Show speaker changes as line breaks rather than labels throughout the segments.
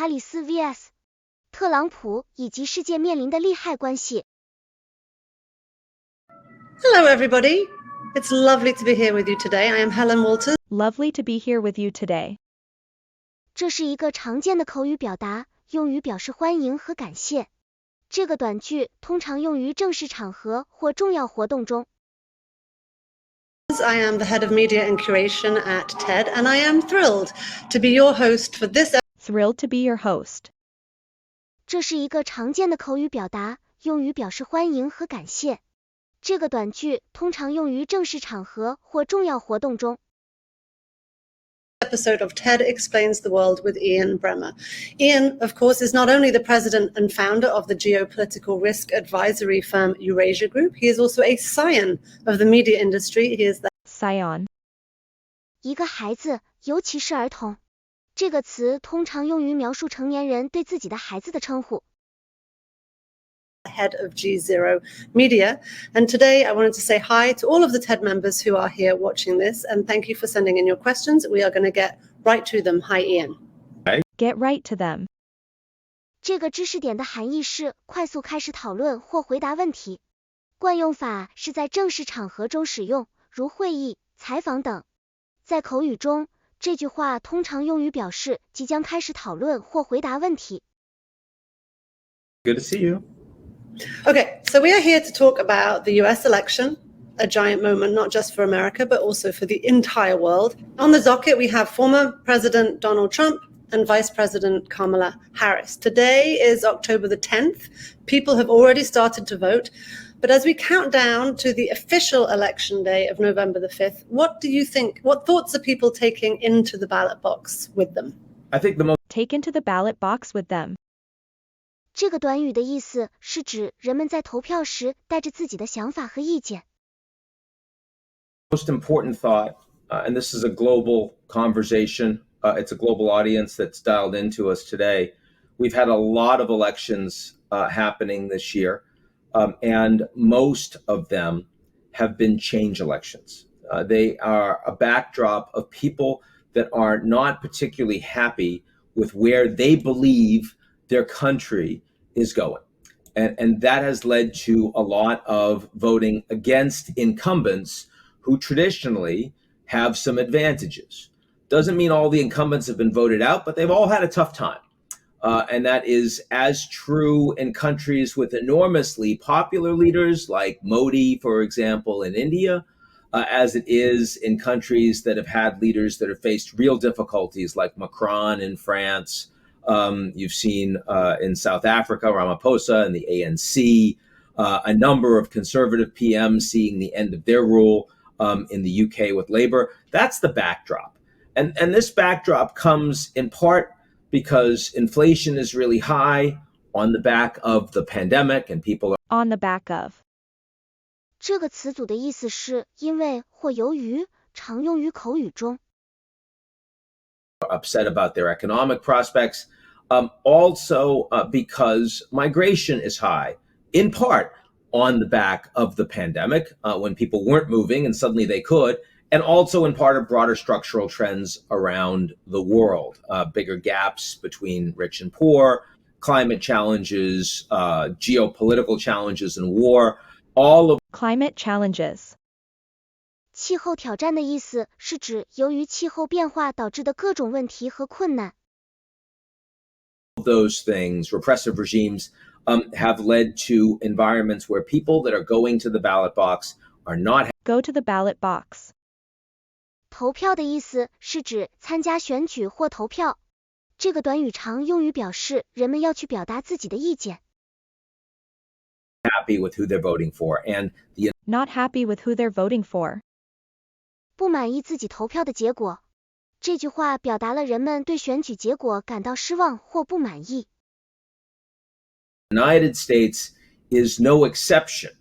哈里斯 vs 特朗普以及世界面临的利害关系。
Hello, everybody. It's lovely to be here with you today. I am Helen Walters.
Lovely to be here with you today.
这是一个常见的口语表达，用于表示欢迎和感谢。这个短句通常用于正式场合或重要活动中。
I am the head of media and curation at TED, and I am thrilled to be your host for this.
Thrilled to be your host.
这是一个常见的口语表达，用于表示欢迎和感谢。这个短句通常用于正式场合或重要活动中。
Episode of TED Explains the World with Ian Bremmer. Ian, of course, is not only the president and founder of the geopolitical risk advisory firm Eurasia Group, he is also a scion of the media industry. He is the
Scion.
一个孩子，尤其是儿童。这个词通常用于描述成年人对自己的孩子的称呼。
head of G0 Media. And today I wanted to say hi to all of the TED members who are here watching this, and thank you for sending in your questions. We are going to get right to them. Hi, Ian.
Get right to them.
这个知识点的含义是快速开始讨论或回答问题。惯用法是在正式场合中使用，如会议、采访等。在口语中，这句话通常用于表示即将开始讨论或回答问题。
Good to see you.
Okay, so we are here to talk about the US election, a giant moment not just for America, but also for the entire world. On the docket, we have former President Donald Trump and Vice President Kamala Harris. Today is October the 10th. People have already started to vote. But as we count down to the official election day of November the 5th, what do you think, what thoughts are people taking into the ballot box with them?
I think the
Take into the ballot box with them.
这个短语的意思是指人们在投票时带着自己的想法和意见。
most important thought, and this is a global conversation, it's a global audience that's dialed into us today. We've had a lot of elections happening this year, and most of them have been change elections. They are a backdrop of people that are not particularly happy with where they believe their country is going. And that has led to a lot of voting against incumbents who traditionally have some advantages. Doesn't mean all the incumbents have been voted out, but they've all had a tough time. And that is as true in countries with enormously popular leaders like Modi, for example, in India, as it is in countries that have had leaders that have faced real difficulties like Macron in France. You've seen in South Africa, Ramaphosa and the ANC, a number of conservative PMs seeing the end of their rule in the UK with Labour. That's the backdrop. And this backdrop comes in part because inflation is really high on the back of the pandemic and people are
On the back of.
这个词组的意思是因为或由于，常用于口语中。
upset about their economic prospects. Also because migration is high, in part on the back of the pandemic, when people weren't moving and suddenly they could, and also in part of broader structural trends around the world, bigger gaps between rich and poor, climate challenges, geopolitical challenges and war, all of
Climate challenges.
气候挑战的意思是指由于气候变化导致的各种问题和困难。
those things, repressive regimes, have led to environments where people that are going to the ballot box are not
Go to the ballot box.
投票的意思是指参加选举或投票。这个短语常用于表示人们要去表达自己的意见。
happy with who they're voting for. And the
Not happy with who they're voting for.
不满意自己投票的结果。这句话表达了人们对选举结果感到失望或不满意。
United States is no exception.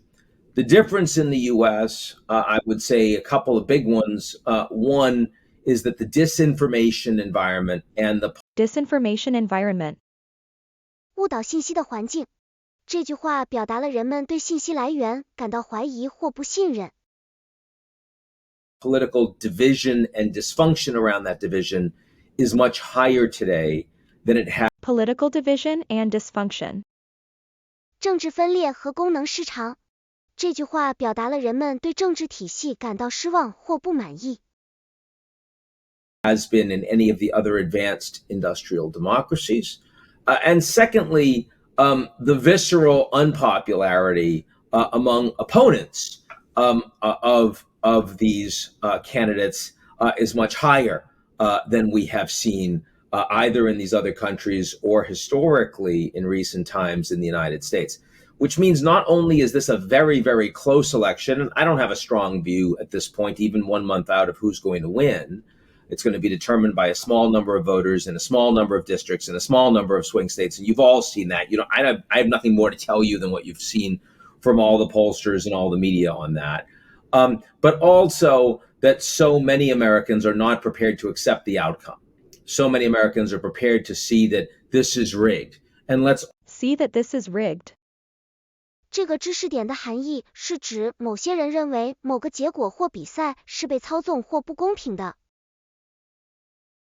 The difference in the US, I would say a couple of big ones. One is that the disinformation environment and the
Disinformation environment.
误导信息的环境。这句话表达了人们对信息来源感到怀疑或不信任。
political division and dysfunction around that division is much higher today than it has.
political division and dysfunction.
政治分裂和功能失常。这句话表达了人们对政治体系感到失望或不满意。
Has been in any of the other advanced industrial democracies. And secondly, the visceral unpopularity among opponents of these candidates is much higher than we have seen either in these other countries or historically in recent times in the United States. Which means not only is this a very, very close election, and I don't have a strong view at this point, even 1 month out, of who's going to win. It's going to be determined by a small number of voters in a small number of districts in a small number of swing states. And you've all seen that. I have nothing more to tell you than what you've seen from all the pollsters and all the media on that. But also that so many Americans are not prepared to accept the outcome. So many Americans are prepared to see that this is rigged. And let's
See that this is rigged.
这个知识点的含义是指某些人认为某个结果或比赛是被操纵或不公平的。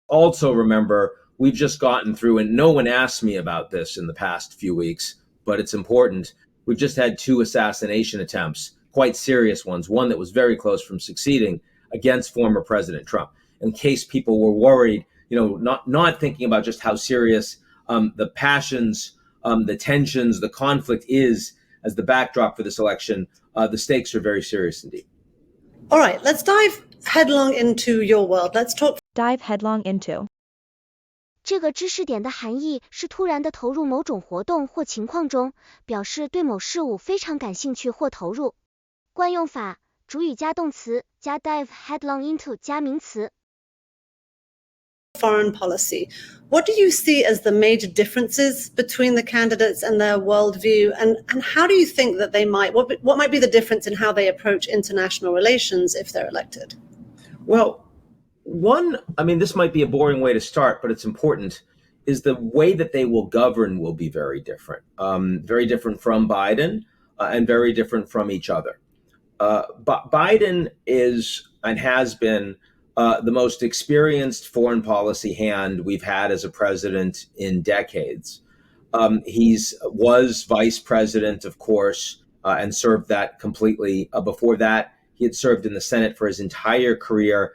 Also remember, we've just gotten through, and no one asked me about this in the past few weeks, but it's important. We've just had 2 assassination attempts, quite serious ones, one that was very close from succeeding against former President Trump. In case people were worried, not thinking about just how serious the passions, the tensions, the conflict is as the backdrop for this election, the stakes are very serious indeed.
All right, let's dive headlong into your world. Let's talk.
Dive headlong into.
这个知识点的含义是突然的投入某种活动或情况中，表示对某事物非常感兴趣或投入。惯用法，主语加动词，加 dive headlong into 加名词。
Foreign policy. What do you see as the major differences between the candidates and their worldview? And how do you think that what might be the difference in how they approach international relations if they're elected?
Well, this might be a boring way to start, but it's important, is the way that they will govern will be very different. Very different from Biden and very different from each other. Biden is and has been the most experienced foreign policy hand we've had as a president in decades. Was vice president, of course, and served that completely. Before that, he had served in the Senate for his entire career,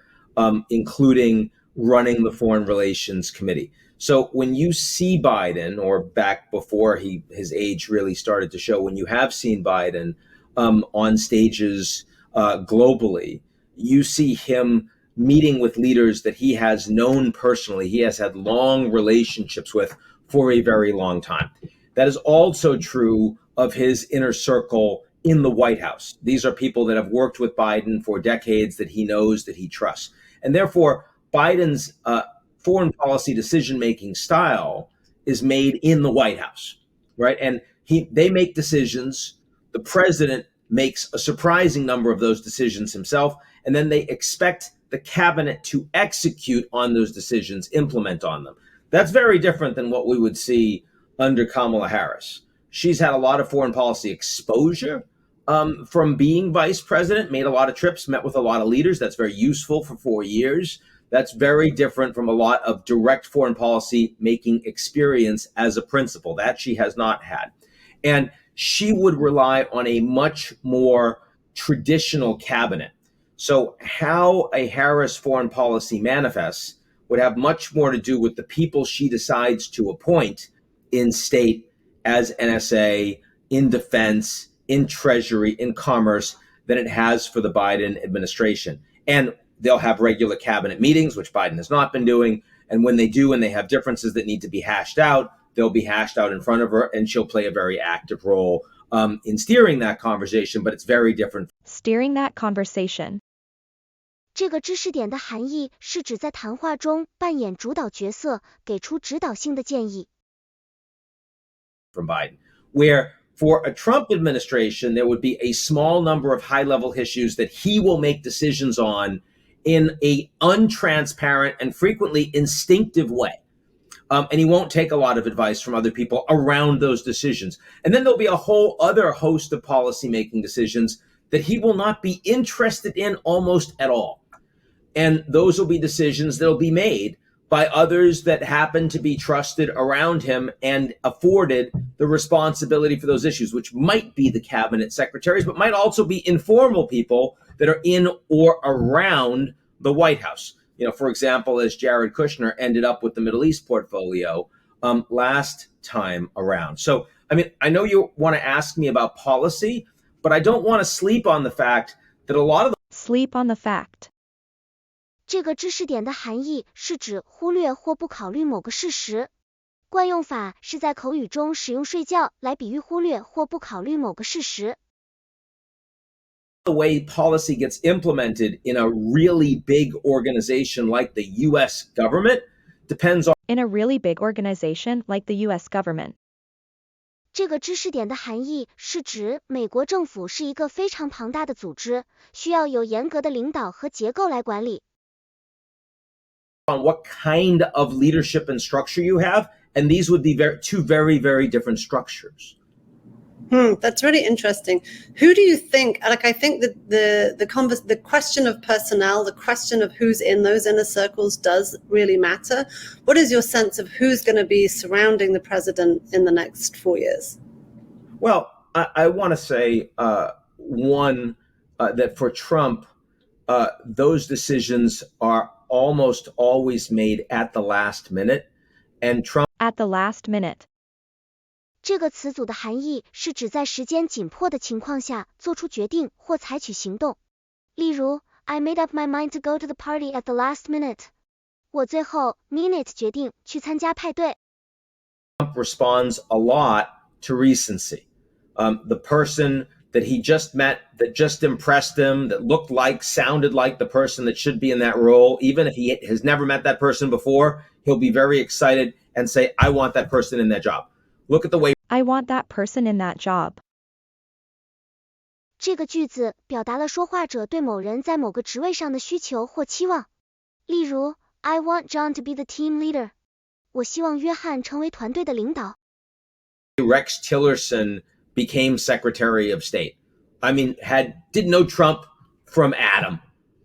including running the Foreign Relations Committee. So when you see Biden, or back before his age really started to show, when you have seen Biden on stages globally, you see him meeting with leaders that he has known personally, he has had long relationships with for a very long time. That is also true of his inner circle in the White House. These are people that have worked with Biden for decades, that he knows, that he trusts. And therefore, Biden's foreign policy decision-making style is made in the White House, right? And they make decisions. The president makes a surprising number of those decisions himself, and then they expect the cabinet to execute on those decisions, implement on them. That's very different than what we would see under Kamala Harris. She's had a lot of foreign policy exposure from being vice president, made a lot of trips, met with a lot of leaders. That's very useful for 4 years. That's very different from a lot of direct foreign policy making experience as a principal. That she has not had. And she would rely on a much more traditional cabinet. So how a Harris foreign policy manifests would have much more to do with the people she decides to appoint in state, as NSA, in defense, in treasury, in commerce, than it has for the Biden administration. And they'll have regular cabinet meetings, which Biden has not been doing. And when they do, and they have differences that need to be hashed out, they'll be hashed out in front of her, and she'll play a very active role in steering that conversation, but it's very different.
Steering that conversation.
这个知识点的含义是指在谈话中扮演主导角色，给出指导性的建议。
From Biden, where for a Trump administration, there would be a small number of high-level issues that he will make decisions on in a untransparent and frequently instinctive way. And he won't take a lot of advice from other people around those decisions. And then there'll be a whole other host of policy-making decisions that he will not be interested in almost at all. And those will be decisions that'll be made by others that happen to be trusted around him and afforded the responsibility for those issues, which might be the cabinet secretaries, but might also be informal people that are in or around the White House. For example, as Jared Kushner ended up with the Middle East portfolio last time around. So, I know you want to ask me about policy, but I don't want to sleep on the fact that a lot of the
Sleep on the fact.
这个知识点的含义是指忽略或不考虑某个事实。惯用法是在口语中使用睡觉来比喻忽略或不考虑某个事实。
way policy gets implemented in a really big organization like the U.S. government depends on
In a really big organization like the US government.
这个知识点的含义是指美国政府是一个非常庞大的组织，需要有严格的领导和结构来管理。
what kind of leadership and structure you have, and these would be two very, very different structures.
That's really interesting. Who do you think? I think that the question of personnel, the question of who's in those inner circles, does really matter. What is your sense of who's going to be surrounding the president in the next 4 years?
Well, I want to say that for Trump, those decisions are almost always made at the last minute, and Trump
At the last minute.
这个词组的含义是指在时间紧迫的情况下做出决定或采取行动。例如 I made up my mind to go to the party at the last minute. 我最后 minute 决定去参加派对。
Trump responds a lot to recency. The person that he just met, that just impressed him, that looked like, sounded like the person that should be in that role, even if he has never met that person before, he'll be very excited and say, I want that person in that job. Look at the way
I want that person in that job.
这个句子表达了说话者对某人在某个职位上的需求或期望。例如 I want John to be the team leader. 我希望约翰成为团队的领导。
Rex Tillerson became Secretary of State. Didn't know Trump from Adam,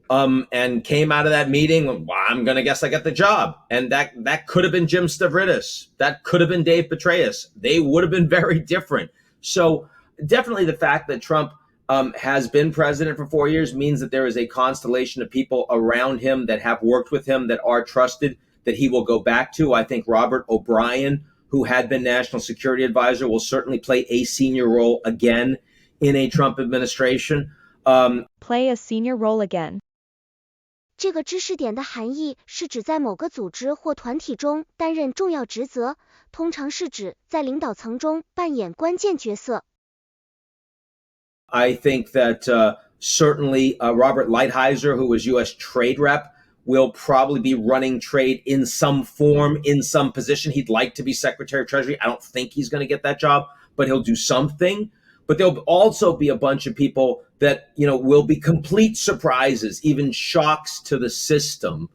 and came out of that meeting. Well, I'm gonna guess I got the job, and that could have been Jim Stavridis. That could have been Dave Petraeus. They would have been very different. So definitely, the fact that Trump has been president for 4 years means that there is a constellation of people around him that have worked with him that are trusted, that he will go back to. I think Robert O'Brien, who had been National Security Advisor, will certainly play a senior role again in a Trump administration.
Play a senior role again.
这个知识点的含义是指在某个组织或团体中担任重要职责，通常是指在领导层中扮演关键角色。
I think that certainly Robert Lighthizer, who was U.S. trade rep, will probably be running trade in some form, in some position. He'd like to be Secretary of Treasury. I don't think he's going to get that job, but he'll do something. But there'll also be a bunch of people that, will be complete surprises, even shocks to the system.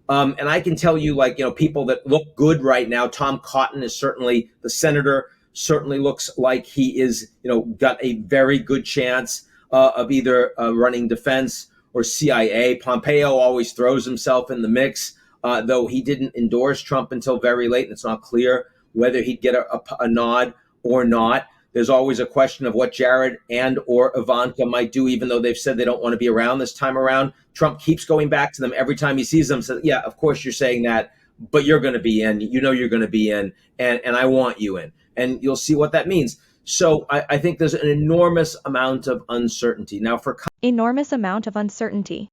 And I can tell you, people that look good right now. Tom Cotton is certainly the senator, certainly looks like he is, got a very good chance of either running defense or CIA. Pompeo always throws himself in the mix, though he didn't endorse Trump until very late, and it's not clear whether he'd get a nod or not. There's always a question of what Jared and or Ivanka might do, even though they've said they don't want to be around this time around. Trump keeps going back to them every time he sees them, says, yeah, of course you're saying that, but you're going to be in, you're going to be in, and I want you in. And you'll see what that means. So I think there's an enormous amount of uncertainty. Now for
Enormous amount of uncertainty.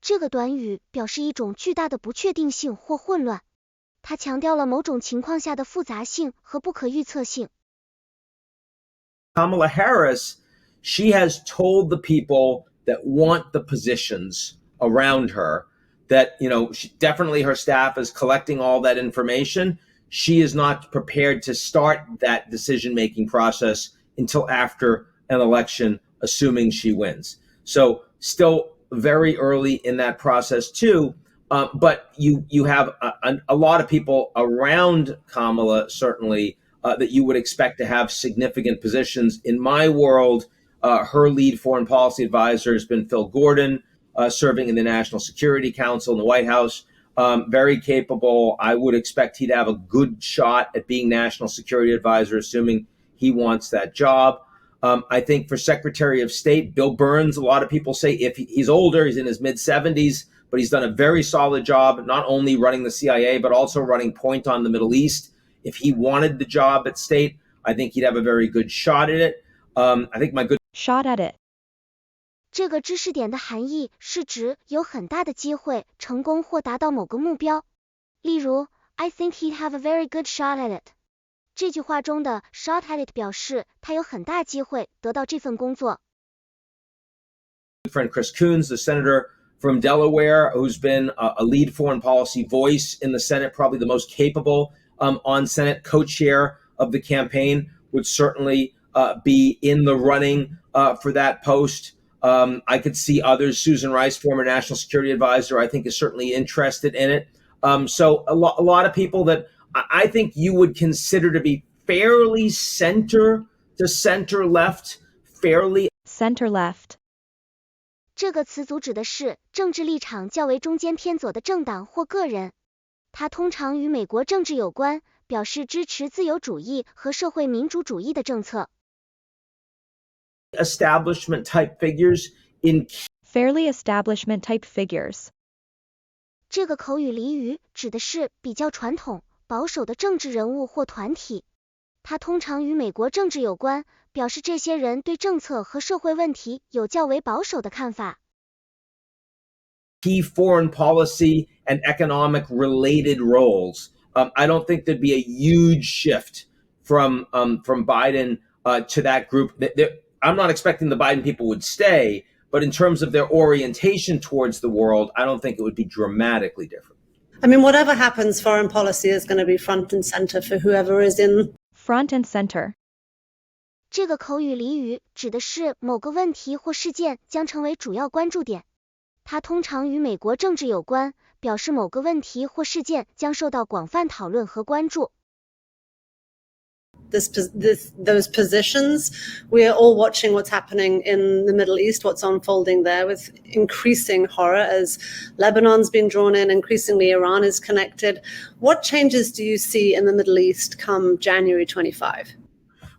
这个短语表示一种巨大的不确定性或混乱，它强调了某种情况下的复杂性和不可预测性。
Kamala Harris, she has told the people that want the positions around her that, definitely her staff is collecting all that information. She is not prepared to start that decision-making process until after an election, assuming she wins. So still very early in that process too. But you have a lot of people around Kamala, certainly, that you would expect to have significant positions. In my world, her lead foreign policy advisor has been Phil Gordon, serving in the National Security Council in the White House. very capable. I would expect he'd have a good shot at being National Security Advisor, assuming he wants that job. I think for Secretary of State, Bill Burns, a lot of people say if he's older, he's in his mid-70s, but he's done a very solid job, not only running the CIA, but also running point on the Middle East. If he wanted the job at State, I think he'd have a very good shot at it. I think my good
Shot at it.
这个知识点的含义是指有很大的机会成功或达到某个目标。例如 I think he'd have a very good shot at it。这句话中的 shot at it 表示他有很大机会得到这份工作。
friend Chris Coons, the senator from Delaware, who's been a lead foreign policy voice in the Senate, probably the most capable on Senate, co-chair of the campaign, would certainly be in the running for that post. I could see others. Susan Rice, former National Security Advisor, I think is certainly interested in it. So a lot of people that I think you would consider to be fairly center to center left, fairly
Center left.
这个词组指的是政治立场较为中间偏左的政党或个人。它通常与美国政治有关，表示支持自由主义和社会民主主义的政策。
establishment type figures in
Fairly establishment type figures.
这个口语俚语指的是比较传统、保守的政治人物或团体。它通常与美国政治有关，表示这些人对政策和社会问题有较为保守的看法。
key foreign policy and economic related roles. I don't think there'd be a huge shift from Biden to that group. I'm not expecting the Biden people would stay, but in terms of their orientation towards the world, I don't think it would be dramatically different.
I mean, whatever happens, foreign policy is going to be front and center for whoever is in.
Front and center.
这个口语俚语指的是某个问题或事件将成为主要关注点。它通常与美国政治有关，表示某个问题或事件将受到广泛讨论和关注。
Those positions, we are all watching what's happening in the Middle East, what's unfolding there with increasing horror as Lebanon's been drawn in, increasingly Iran is connected. What changes do you see in the Middle East come January 25?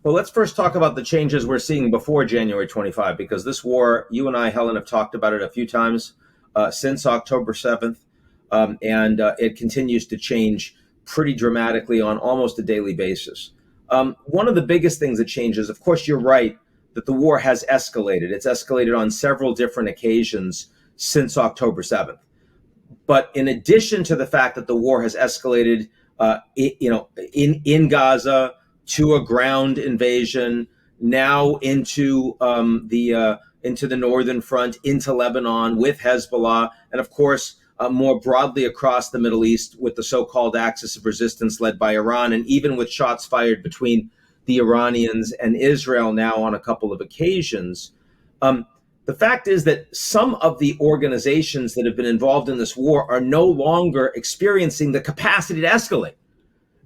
Well, let's first talk about the changes we're seeing before January 25, because this war, you and I, Helen, have talked about it a few times since October 7th, and it continues to change pretty dramatically on almost a daily basis. One of the biggest things that changes, of course, you're right, that the war has escalated. It's escalated on several different occasions since October 7th. But in addition to the fact that the war has escalated, in Gaza, to a ground invasion, now into the northern front, into Lebanon with Hezbollah, and of course, more broadly across the Middle East with the so-called axis of resistance led by Iran, and even with shots fired between the Iranians and Israel now on a couple of occasions. The fact is that some of the organizations that have been involved in this war are no longer experiencing the capacity to escalate.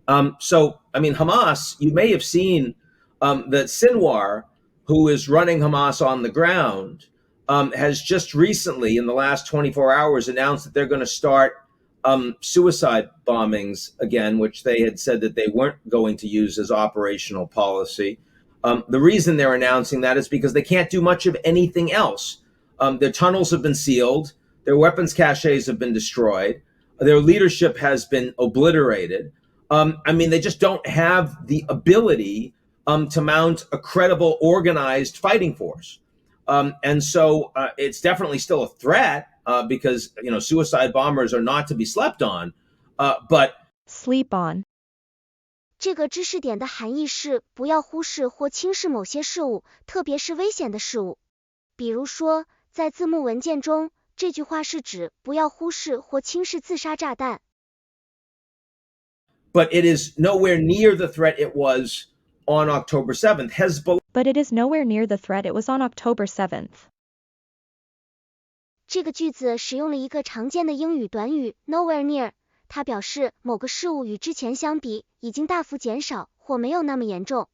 Hamas, you may have seen that Sinwar, who is running Hamas on the ground, has just recently, in the last 24 hours, announced that they're going to start suicide bombings again, which they had said that they weren't going to use as operational policy. The reason they're announcing that is because they can't do much of anything else. Their tunnels have been sealed. Their weapons caches have been destroyed. Their leadership has been obliterated. They just don't have the ability to mount a credible, organized fighting force. So it's definitely still a threat because, suicide bombers are not to be slept on. But
Sleep on.
这个知识点的含义是不要忽视或轻视某些事物，特别是危险的事物。比如说，在字幕文件中，这句话是指不要忽视或轻视自杀炸弹。
But it is nowhere near the threat it was on October 7th. Hezbollah.
But it is nowhere near the threat it was on October 7th.
这个句子使用了一个常见的英语短语 nowhere near， 它表示某个事物与之前相比已经大幅减少或没有那么严重。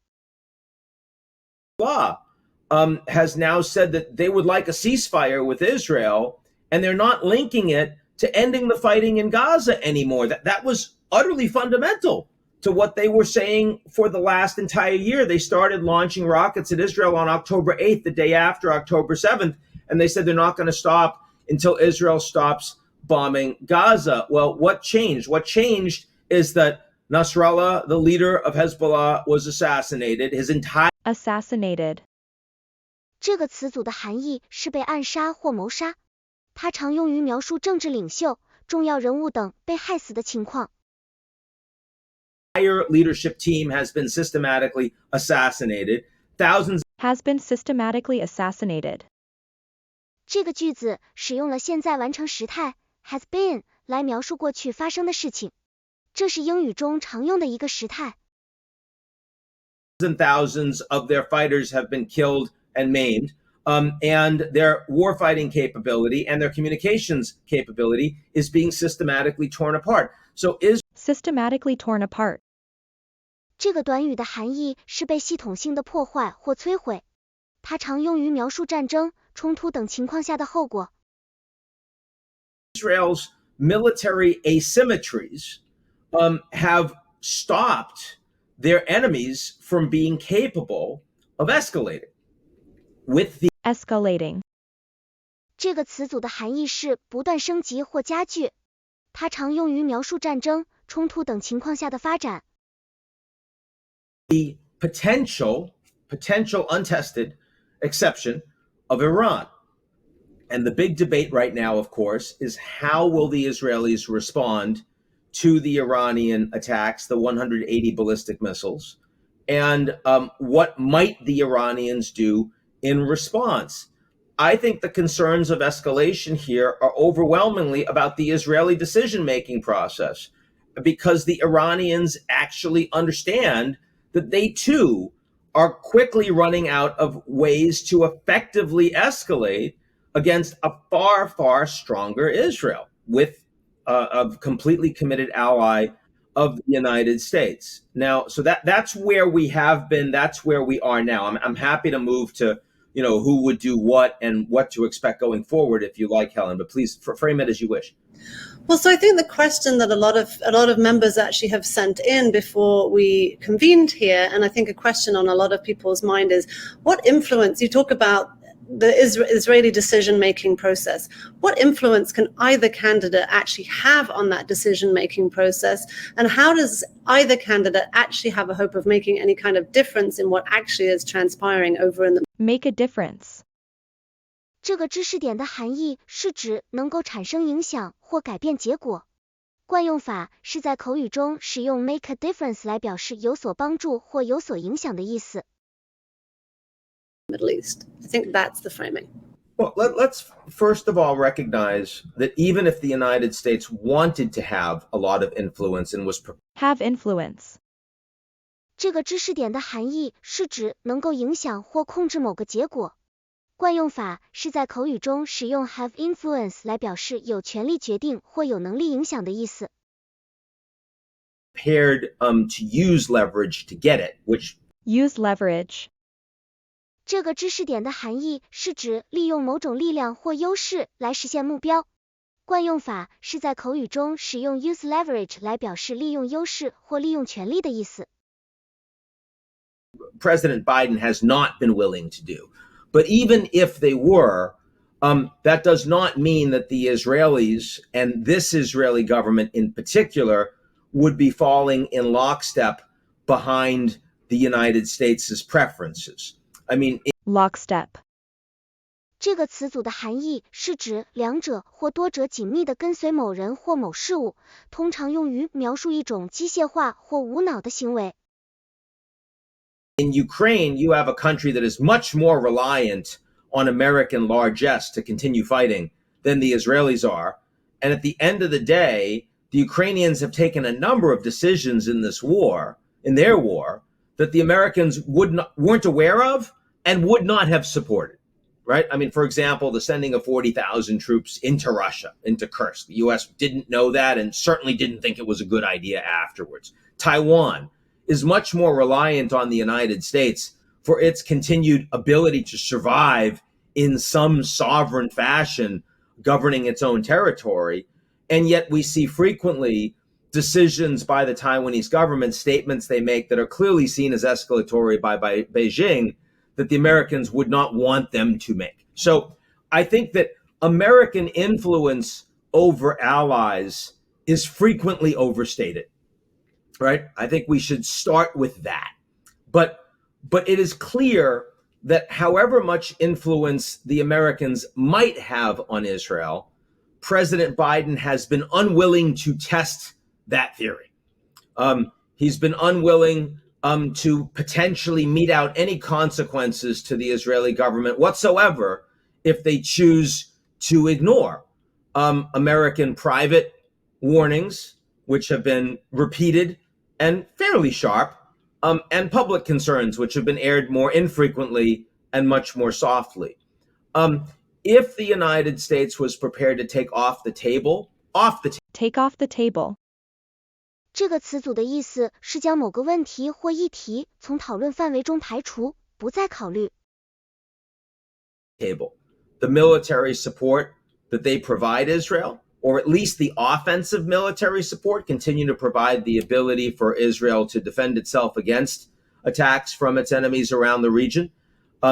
Has now said that they would like a ceasefire with Israel, and they're not linking it to ending the fighting in Gaza anymore. That was utterly fundamental to what they were saying for the last entire year. They started launching rockets at Israel on October 8th, the day after October 7th, and they said they're not going to stop until Israel stops bombing Gaza. Well, what changed? What changed is that Nasrallah, the leader of Hezbollah, was assassinated. His entire
Assassinated.
这个词组的含义是被暗杀或谋杀，它常用于描述政治领袖、重要人物等被害死的情况。
leadership team has been systematically assassinated. Thousands
Has been systematically assassinated.
这个句子使用了现在完成时态 has been 来描述过去发生的事情，这是英语中常用的一个时态。
and thousands of their fighters have been killed and maimed, and their warfighting capability and their communications capability is being systematically torn apart. So
Systematically torn apart.
这个短语的含义是被系统性的破坏或摧毁，它常用于描述战争、冲突等情况下的后果。
Israel's military asymmetries have stopped their enemies from being capable of escalating. With the
Escalating.
这个词组的含义是不断升级或加剧，它常用于描述战争、冲突等情况下的发展。
potential untested exception of Iran. And the big debate right now, of course, is how will the Israelis respond to the Iranian attacks, the 180 ballistic missiles, and what might the Iranians do in response? I think the concerns of escalation here are overwhelmingly about the Israeli decision-making process, because the Iranians actually understand that they too are quickly running out of ways to effectively escalate against a far, far stronger Israel with a completely committed ally of the United States. Now, so that's where we have been. That's where we are now. I'm happy to move to, who would do what and what to expect going forward if you like, Helen, but please frame it as you wish.
Well, so I think the question that a lot of members actually have sent in before we convened here, and I think a question on a lot of people's mind is, what influence, you talk about the Israeli decision-making process, what influence can either candidate actually have on that decision-making process, and how does either candidate actually have a hope of making any kind of difference in what actually is transpiring over in the
Make a difference.
这个知识点的含义是指能够产生影响或改变结果。惯用法是在口语中使用 make a difference 来表示有所帮助或有所影响的意思。
Middle East. I think that's the framing.
Well, let's first of all recognize that even if the United States wanted to have a lot of influence and was
Have influence.
这个知识点的含义是指能够影响或控制某个结果。惯用法是在口语中使用 have influence 来表示有权利决定或有能力影响的意思。
prepared to use leverage to get it, which
Use leverage.
这个知识点的含义是指利用某种力量或优势来实现目标。惯用法是在口语中使用 use leverage 来表示利用优势或利用权力的意思。
President Biden has not been willing to do. But even if they were, that does not mean that the Israelis and this Israeli government in particular would be falling in lockstep behind the United States' preferences. I mean,
Lockstep.
这个词组的含义是指两者或多者紧密地跟随某人或某事物，通常用于描述一种机械化或无脑的行为。
in Ukraine, you have a country that is much more reliant on American largesse to continue fighting than the Israelis are. And at the end of the day, the Ukrainians have taken a number of decisions in this war, in their war, that the Americans weren't aware of and would not have supported, right? I mean, for example, the sending of 40,000 troops into Russia, into Kursk. The U.S. didn't know that and certainly didn't think it was a good idea afterwards. Taiwan is much more reliant on the United States for its continued ability to survive in some sovereign fashion, governing its own territory. And yet we see frequently decisions by the Taiwanese government, statements they make that are clearly seen as escalatory by Beijing, that the Americans would not want them to make. So I think that American influence over allies is frequently overstated, right? I think we should start with that. But it is clear that however much influence the Americans might have on Israel, President Biden has been unwilling to test that theory. He's been unwilling to potentially mete out any consequences to the Israeli government whatsoever if they choose to ignore American private warnings, which have been repeated and fairly sharp, and public concerns, which have been aired more infrequently and much more softly. If the United States was prepared to take off the table,
Take off the table.
这个词组的意思是将某个问题或议题从讨论范围中排除，不再考虑。
the military support that they provide Israel, or at least the offensive military support, continue to provide the ability for Israel to defend itself against attacks from its enemies around the region.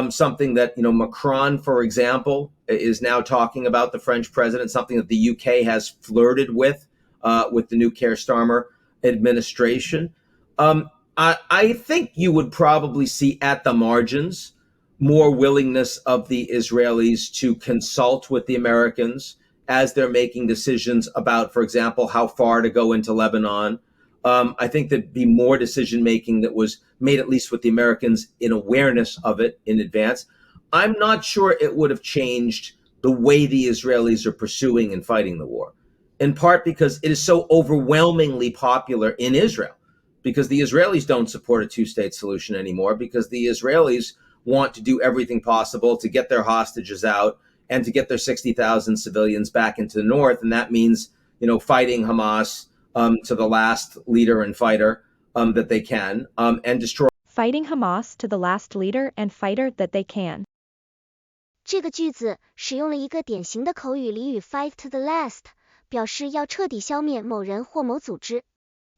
Something that, Macron, for example, is now talking about, the French president, something that the UK has flirted with the new Keir Starmer administration. I think you would probably see at the margins more willingness of the Israelis to consult with the Americans as they're making decisions about, for example, how far to go into Lebanon. I think there'd be more decision making that was made, at least with the Americans, in awareness of it in advance. I'm not sure it would have changed the way the Israelis are pursuing and fighting the war, in part because it is so overwhelmingly popular in Israel, because the Israelis don't support a two-state solution anymore, because the Israelis want to do everything possible to get their hostages out and to get their 60,000 civilians back into the north. And that means, fighting Hamas to the last leader and fighter that they can, and destroy.
Fighting Hamas to the last leader and fighter that they can.
这个句子使用了一个典型的口语俚语 fight to the last， 表示要彻底消灭某人或某组织。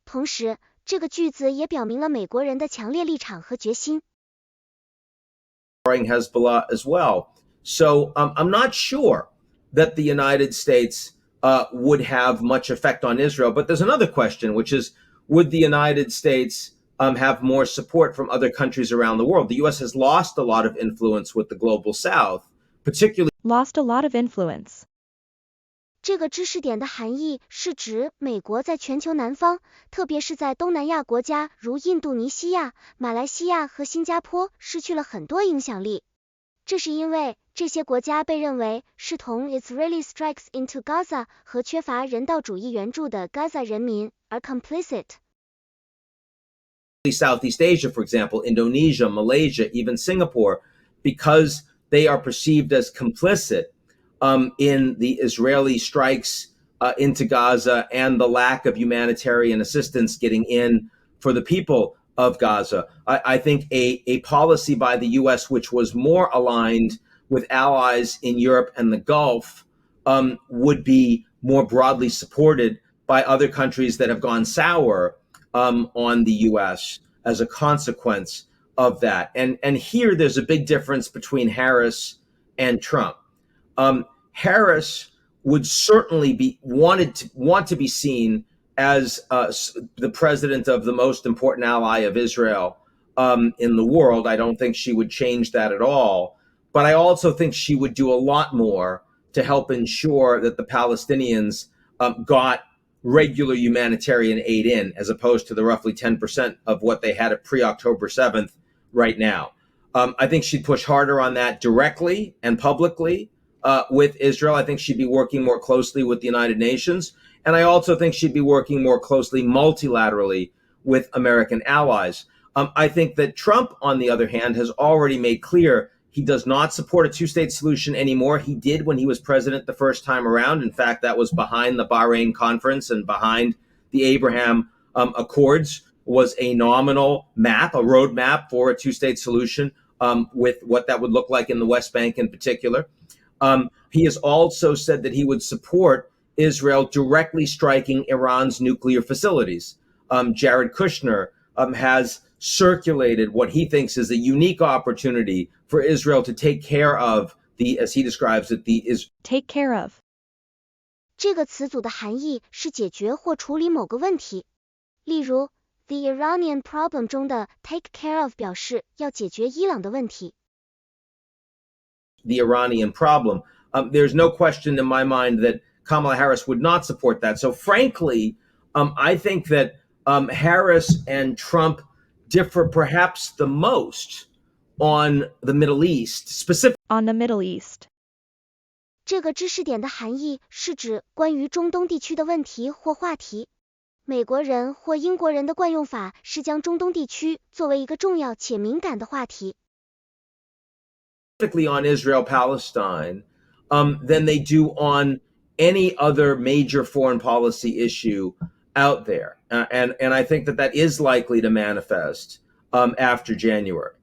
同时，这个句子也表明了美国人的强烈立场和决心。
Hezbollah as well. So I'm not sure that the United States would have much effect on Israel. But there's another question, which is, would the United States have more support from other countries around the world? The U.S. has lost a lot of influence with the global South, particularly.
Lost a lot of influence.
这个知识点的含义是指美国在全球南方，特别是在东南亚国家如印度尼西亚、马来西亚和新加坡失去了很多影响力。这是因为这些国家被认为是同 Israeli strikes into Gaza 和缺乏人道主义援助的 Gaza 人民而 complicit。
Southeast Asia, for example, Indonesia, Malaysia, even Singapore, because they are perceived as complicit in the Israeli strikes into Gaza and the lack of humanitarian assistance getting in for the people of Gaza. I think a policy by the U.S. which was more aligned with allies in Europe and the Gulf would be more broadly supported by other countries that have gone sour on the U.S. as a consequence of that. And here there's a big difference between Harris and Trump. Harris would certainly want to be seen as the president of the most important ally of Israel in the world. I don't think she would change that at all. But I also think she would do a lot more to help ensure that the Palestinians got regular humanitarian aid in, as opposed to the roughly 10% of what they had at pre-October 7th right now. I think she'd push harder on that directly and publicly with Israel. I think she'd be working more closely with the United Nations. And I also think she'd be working more closely multilaterally with American allies. I think that Trump, on the other hand, has already made clear he does not support a two-state solution anymore. He did when he was president the first time around. In fact, that was behind the Bahrain conference and behind the Abraham Accords, was a nominal map, a roadmap for a two-state solution with what that would look like in the West Bank in particular. He has also said that he would support Israel directly striking Iran's nuclear facilities. Jared Kushner has circulated what he thinks is a unique opportunity for Israel to take care of the, as he describes it,
take care of.
这个词组的含义是解决或处理某个问题。例如 The Iranian problem 中的 take care of 表示要解决伊朗的问题。
The Iranian problem. There's no question in my mind that Kamala Harris would not support that. So frankly, I think that Harris and Trump differ perhaps the most on the Middle East, specifically
On the Middle East.
这个知识点的含义是指关于中东地区的问题或话题。美国人或英国人的惯用法是将中东地区作为一个重要且敏感的话题。
on Israel-Palestine than they do on any other major foreign policy issue out there. And I think that is likely to manifest after January.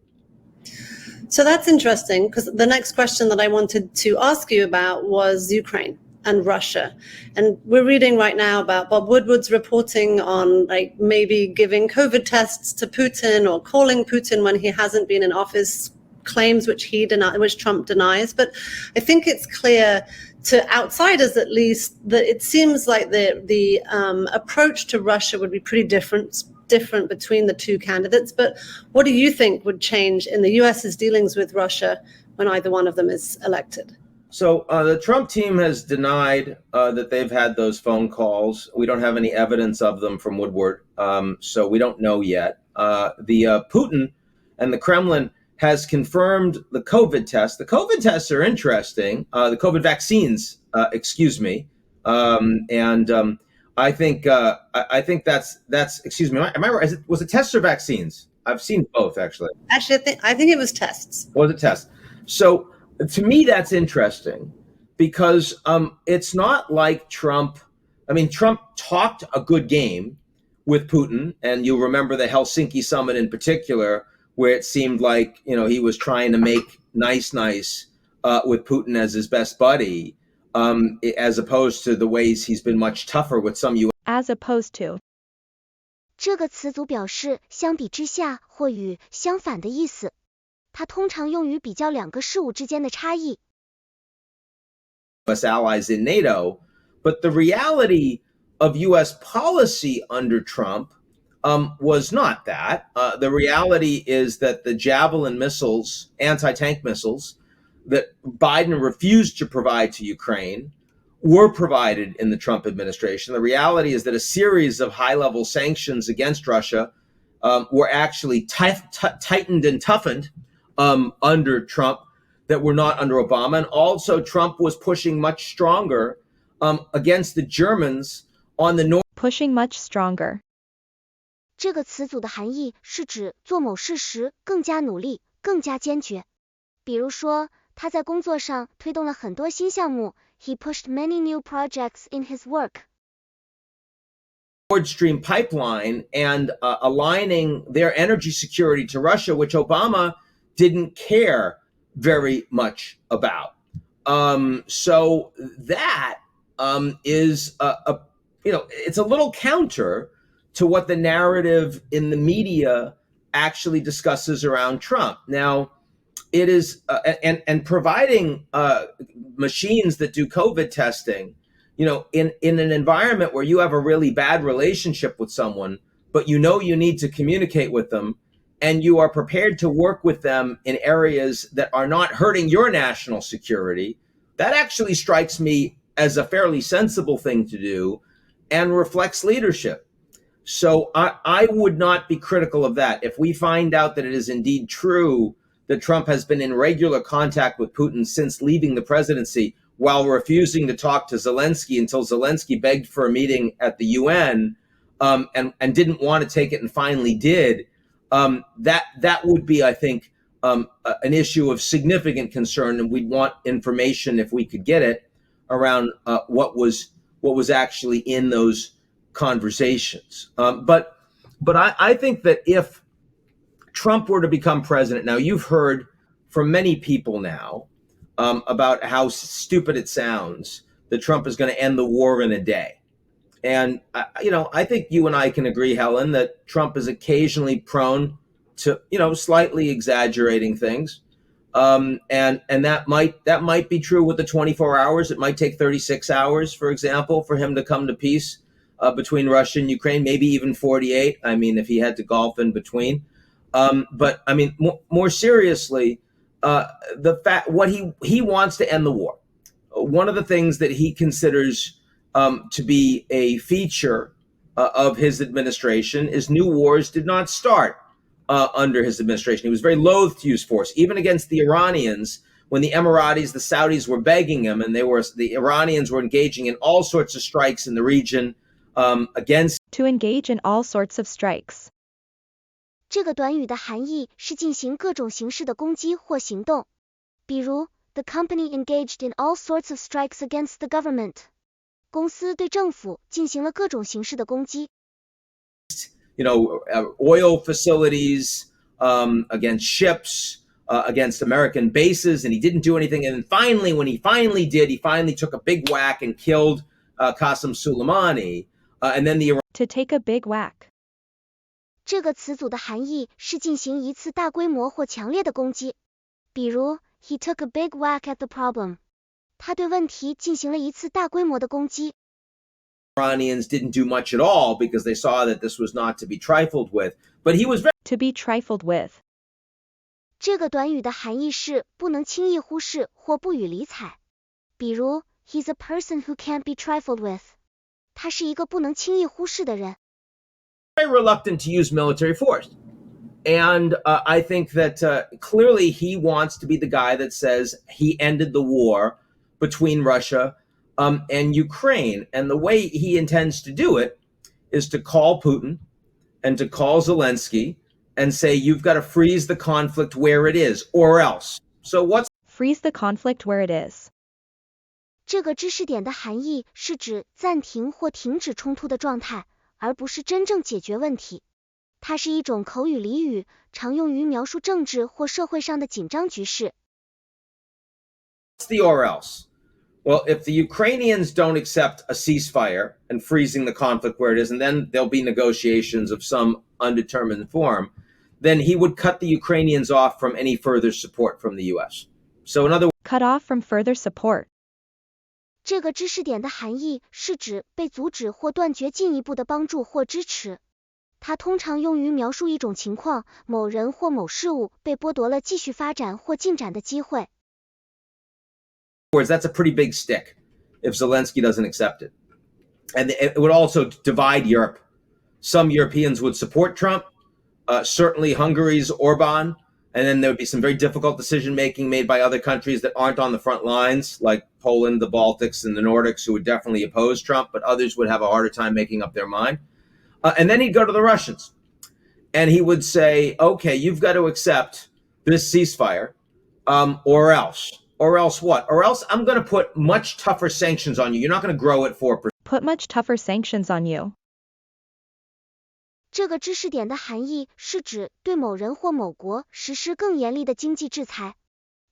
So that's interesting, because the next question that I wanted to ask you about was Ukraine and Russia. And we're reading right now about Bob Woodward's reporting on like maybe giving COVID tests to Putin or calling Putin when he hasn't been in office, claims which Trump denies. But I think it's clear to outsiders, at least, that it seems like the approach to Russia would be pretty different between the two candidates. But what do you think would change in the US's dealings with Russia when either one of them is elected?
So the Trump team has denied that they've had those phone calls. We don't have any evidence of them from Woodward, so we don't know yet. The Putin and the Kremlin has confirmed the COVID tests. The COVID tests are interesting. The COVID vaccines, excuse me, and I think that's excuse me. Am I right? Was it tests or vaccines? I've seen both actually.
Actually, I think it was tests.
Was it tests? So to me, that's interesting because it's not like Trump. I mean, Trump talked a good game with Putin, and you'll remember the Helsinki summit in particular, where it seemed like, you know, he was trying to make nice with Putin as his best buddy, as opposed to the ways he's been much tougher with some U.S.
As opposed to.
这个词组表示相比之下或与相反的意思，它通常用于比较两个事物之间的差异。
U.S. allies in NATO, but the reality of U.S. policy under Trump was not that. The reality is that the Javelin missiles, anti-tank missiles, that Biden refused to provide to Ukraine were provided in the Trump administration. The reality is that a series of high-level sanctions against Russia were actually tightened and toughened under Trump that were not under Obama. And also Trump was pushing much stronger against the Germans on the north.
Pushing much stronger.
这个词组的含义是指做某事时更加努力、更加坚决。比如说，他在工作上推动了很多新项目。He pushed many new projects in his work.
Nord Stream pipeline and aligning their energy security to Russia, which Obama didn't care very much about. So that is it's a little counter to what the narrative in the media actually discusses around Trump. Now, it is and providing machines that do COVID testing, you know, in an environment where you have a really bad relationship with someone, but you know you need to communicate with them, and you are prepared to work with them in areas that are not hurting your national security, that actually strikes me as a fairly sensible thing to do and reflects leadership. So I would not be critical of that. If we find out that it is indeed true that Trump has been in regular contact with Putin since leaving the presidency while refusing to talk to Zelensky until Zelensky begged for a meeting at the UN and didn't want to take it and finally did, that would be, I think, an issue of significant concern, and we'd want information, if we could get it, around what was actually in those conversations. But I think that if Trump were to become president, now you've heard from many people now about how stupid it sounds that Trump is going to end the war in a day. And, I think you and I can agree, Helen, that Trump is occasionally prone to, slightly exaggerating things. And that might be true with the 24 hours. It might take 36 hours, for example, for him to come to peace between Russia and Ukraine, maybe even 48. I mean, if he had to golf in between. But I mean, more seriously, the fact what he wants to end the war. One of the things that he considers to be a feature of his administration is new wars did not start under his administration. He was very loath to use force, even against the Iranians, when the Emiratis, the Saudis were begging him, and the Iranians were engaging in all sorts of strikes in the region against.
To engage in all sorts of strikes.
这个短语的含义是进行各种形式的攻击或行动，比如 The company engaged in all sorts of strikes against the government. 公司对政府进行了各种形式的攻击。
Oil facilities, against ships, against American bases, and he didn't do anything. And finally, when he finally did, he finally took a big whack and killed Qasem Soleimani. And then
To take a big whack.
这个词组的含义是进行一次大规模或强烈的攻击，比如 He took a big whack at the problem. 他对问题进行了一次大规模的攻击。
Iranians didn't do much at all because they saw that this was not to be trifled with. But he was very
To be trifled with.
这个短语的含义是不能轻易忽视或不予理睬，比如 He's a person who can't be trifled with. 他是一个不能轻易忽视的人。
very reluctant to use military force. And I think that clearly he wants to be the guy that says he ended the war between Russia and Ukraine. And the way he intends to do it is to call Putin and to call Zelensky and say, you've got to freeze the conflict where it is, or else. So what's
Freeze the conflict where it is.
这个知识点的含义是指暂停或停止冲突的状态，而不是真正解决问题。它是一种口语俚语，常用于描述政治或社会上的紧张局势。
the or else? Well, if the Ukrainians don't accept a ceasefire and freezing the conflict where it is, and then there'll be negotiations of some undetermined form, then he would cut the Ukrainians off from any further support from the U.S. So in other words,
Cut off from further support.
这个知识点的含义是指被阻止或断绝进一步的帮助或支持。它通常用于描述一种情况，某人或某事物被剥夺了继续发展或进展的机会。
that's a pretty big stick if Zelensky doesn't accept it. And it would also divide Europe. Some Europeans would support Trump, certainly Hungary's Orban, and then there would be some very difficult decision-making made by other countries that aren't on the front lines, like Poland, the Baltics, and the Nordics, who would definitely oppose Trump, but others would have a harder time making up their mind. And then he'd go to the Russians, and he would say, okay, you've got to accept this ceasefire, or else. Or else what? Or else I'm going to put much tougher sanctions on you. You're not going to grow at 4%.
Put much tougher sanctions on you.
这个知识点的含义是指对某人或某国实施更严厉的经济制裁。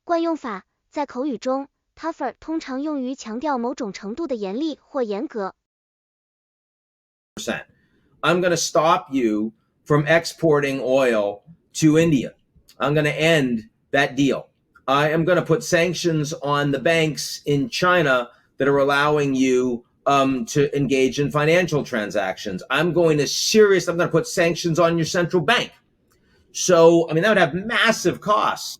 惯用法，在口语中 tougher 通常用于强调某种程度的严厉或严格。
I'm going to stop you from exporting oil to India. I'm going to end that deal. I am going to put sanctions on the banks in China that are allowing you to engage in financial transactions. I'm going to put sanctions on your central bank. So, I mean, that would have massive costs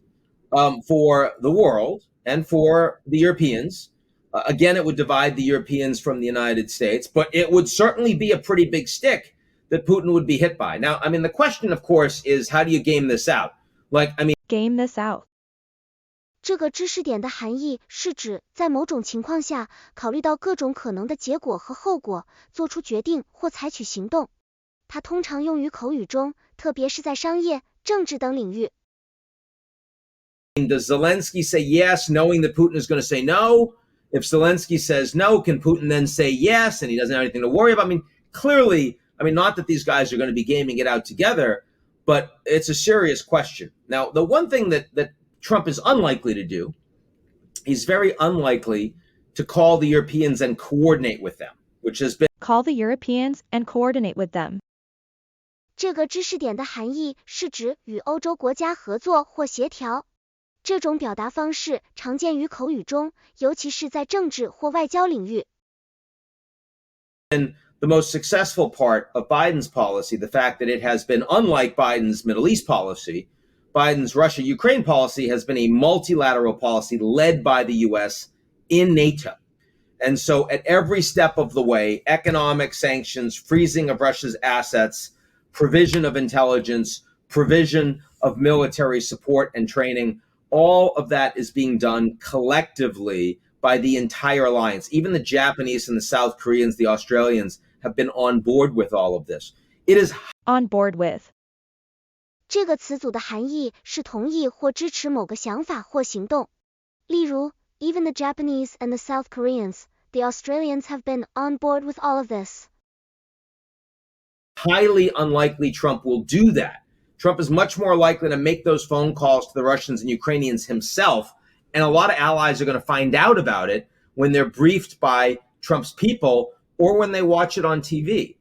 for the world and for the Europeans. Again, it would divide the Europeans from the United States, but it would certainly be a pretty big stick that Putin would be hit by. Now, I mean, the question, of course, is how do you game this out?
Game this out.
这个知识点的含义是指在某种情况下，考虑到各种可能的结果和后果，做出决定或采取行动。它通常用于口语中，特别是在商业、政治等领域。
Does Zelensky say yes, knowing that Putin is going to say no? If Zelensky says no, can Putin then say yes, and he doesn't have anything to worry about? I mean, clearly, not that these guys are going to be gaming it out together, but it's a serious question. Now, the one thing that Trump is unlikely to do, he's very unlikely to call the Europeans and coordinate with them, which has been
Call the Europeans and coordinate with them.
这个知识点的含义是指与欧洲国家合作或协调。这种表达方式常见于口语中，尤其是在政治或外交领域。
the most successful part of Biden's policy, the fact that it has been, unlike Biden's Middle East policy, Biden's Russia-Ukraine policy has been a multilateral policy led by the U.S. in NATO. And so at every step of the way, economic sanctions, freezing of Russia's assets, provision of intelligence, provision of military support and training, all of that is being done collectively by the entire alliance. Even the Japanese and the South Koreans, the Australians, have been on board with all of this. It is
On board with.
这个词组的含义是同意或支持某个想法或行动。例如 Even the Japanese and the South Koreans, the Australians have been on board with all of this.
highly unlikely Trump will do that. Trump is much more likely to make those phone calls to the Russians and Ukrainians himself. And a lot of allies are going to find out about it when they're briefed by Trump's people or when they watch it on TV.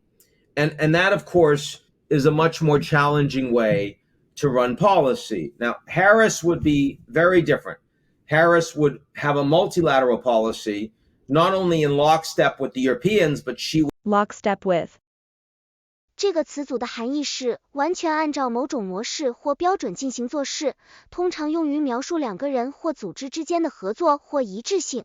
And that, of course, is a much more challenging way to run policy. Now, Harris would be very different. Harris would have a multilateral policy, not only in lockstep with the Europeans, but she would
Lockstep with.
这个词组的含义是完全按照某种模式或标准进行做事，通常用于描述两个人或组织之间的合作或一致性。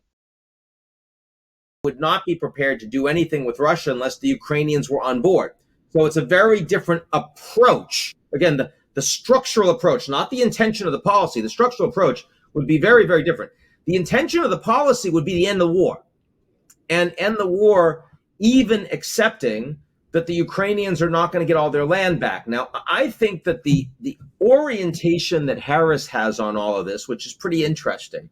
would not be prepared to do anything with Russia unless the Ukrainians were on board. So it's a very different approach. Again, the structural approach, not the intention of the policy, the structural approach would be very, very different. The intention of the policy would be to end the war, and end the war even accepting that the Ukrainians are not going to get all their land back. Now, I think that the orientation that Harris has on all of this, which is pretty interesting,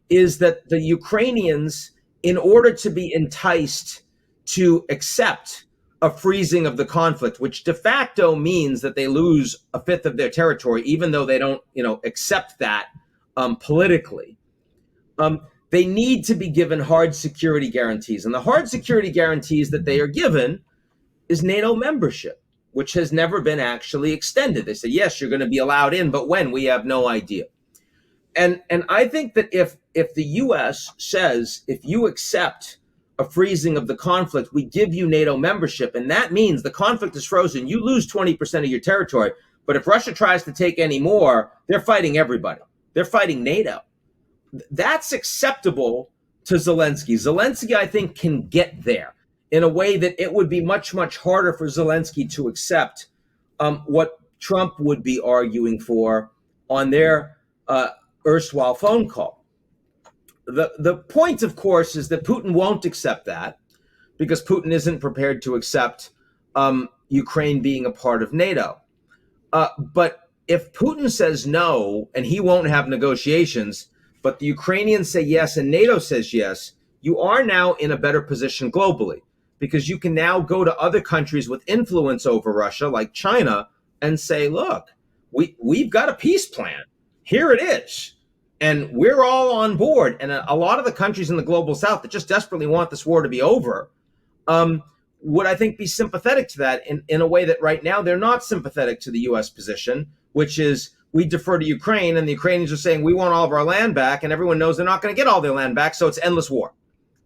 is that the Ukrainians, in order to be enticed to accept a freezing of the conflict, which de facto means that they lose a fifth of their territory, even though they don't, accept that politically, they need to be given hard security guarantees. And the hard security guarantees that they are given is NATO membership, which has never been actually extended. They say, yes, you're going to be allowed in, but when? We have no idea. And I think that if the U.S. says, if you accept a freezing of the conflict, we give you NATO membership, and that means the conflict is frozen, you lose 20% of your territory. But if Russia tries to take any more, they're fighting everybody. They're fighting NATO. That's acceptable to Zelensky. Zelensky, I think, can get there in a way that it would be much, much harder for Zelensky to accept what Trump would be arguing for on their erstwhile phone call. The point, of course, is that Putin won't accept that because Putin isn't prepared to accept Ukraine being a part of NATO. But if Putin says no, and he won't have negotiations, but the Ukrainians say yes and NATO says yes, you are now in a better position globally because you can now go to other countries with influence over Russia, like China, and say, look, we've got a peace plan. Here it is. And we're all on board. And a lot of the countries in the global south that just desperately want this war to be over would, I think, be sympathetic to that in a way that right now they're not sympathetic to the U.S. position, which is we defer to Ukraine, and the Ukrainians are saying we want all of our land back, and everyone knows they're not going to get all their land back, so it's endless war.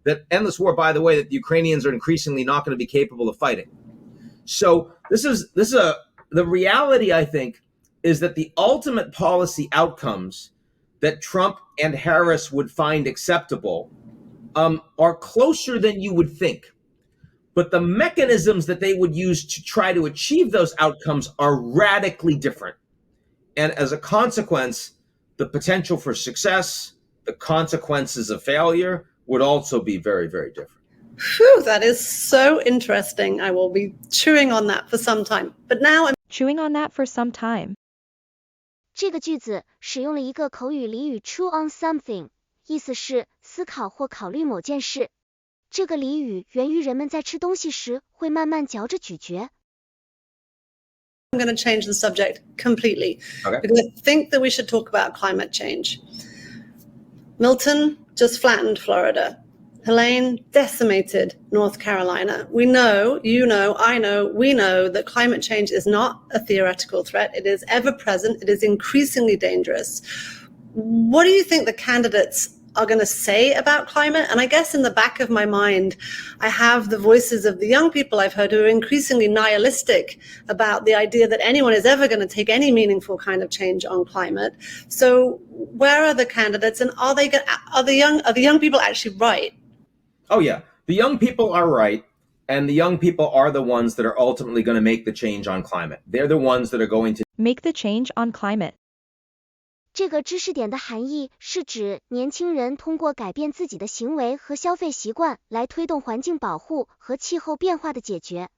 That endless war, by the way, that the Ukrainians are increasingly not going to be capable of fighting. So the reality, I think, is that the ultimate policy outcomes that Trump and Harris would find acceptable are closer than you would think. But the mechanisms that they would use to try to achieve those outcomes are radically different. And as a consequence, the potential for success, the consequences of failure would also be very, very different.
Whew, that is so interesting. I will be chewing on that for some time. But now I'm
Chewing on that for some time.
这个句子使用了一个口语俚语 chew on something， 意思是思考或考虑某件事。这个俚语源于人们在吃东西时会慢慢嚼着咀嚼。
going to change the subject completely
Okay.
because I think that we should talk about climate change. Milton, just flattened Florida. Helene decimated North Carolina. We know, you know, I know, we know that climate change is not a theoretical threat. It is ever present. It is increasingly dangerous. What do you think the candidates are going to say about climate? And I guess in the back of my mind, I have the voices of the young people I've heard who are increasingly nihilistic about the idea that anyone is ever going to take any meaningful kind of change on climate. So where are the candidates, and are the young people actually right?
Oh, yeah. The young people are right. And the young people are the ones that are ultimately going to make the change on climate. They're the ones that are going to
make the change on climate.
这个知识点的含义是指年轻人通过改变自己的行为和消费习惯来推动环境保护和气候变化的解决。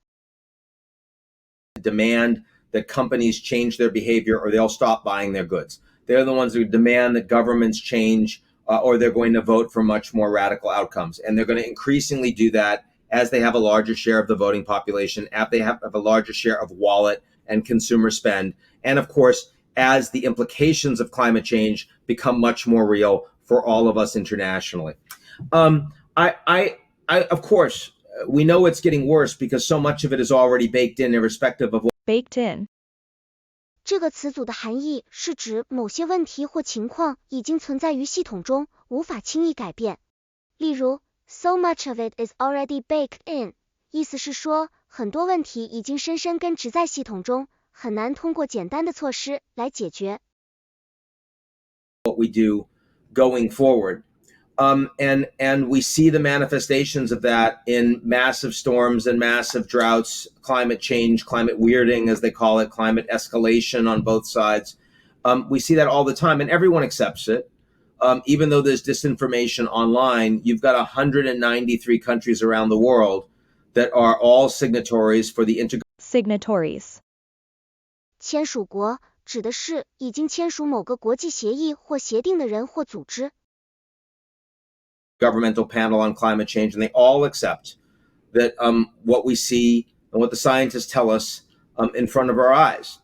Demand that companies change their behavior or they'll stop buying their goods. They're the ones who demand that governments change or they're going to vote for much more radical outcomes. And they're going to increasingly do that as they have a larger share of the voting population, as they have a larger share of wallet and consumer spend. And of course, as the implications of climate change become much more real for all of us internationally. Of course, we know it's getting worse because so much of it is already baked in, irrespective of what
baked in.
这个词组的含义是指某些问题或情况已经存在于系统中，无法轻易改变。例如 So much of it is already baked in， 意思是说，很多问题已经深深根植在系统中，很难通过简单的措施来解决。
What we do going forward. And we see the manifestations of that in massive storms and massive droughts, climate change, climate weirding, as they call it, climate escalation on both sides. We see that all the time, and everyone accepts it. Even though there's disinformation online, you've got 193 countries around the world that are all signatories for the
Signatories.
签署国指的是已经签署某个国际协议或协定的人或组织。
Governmental panel on climate change, and they all accept that what we see and what the scientists tell us in front of our eyes.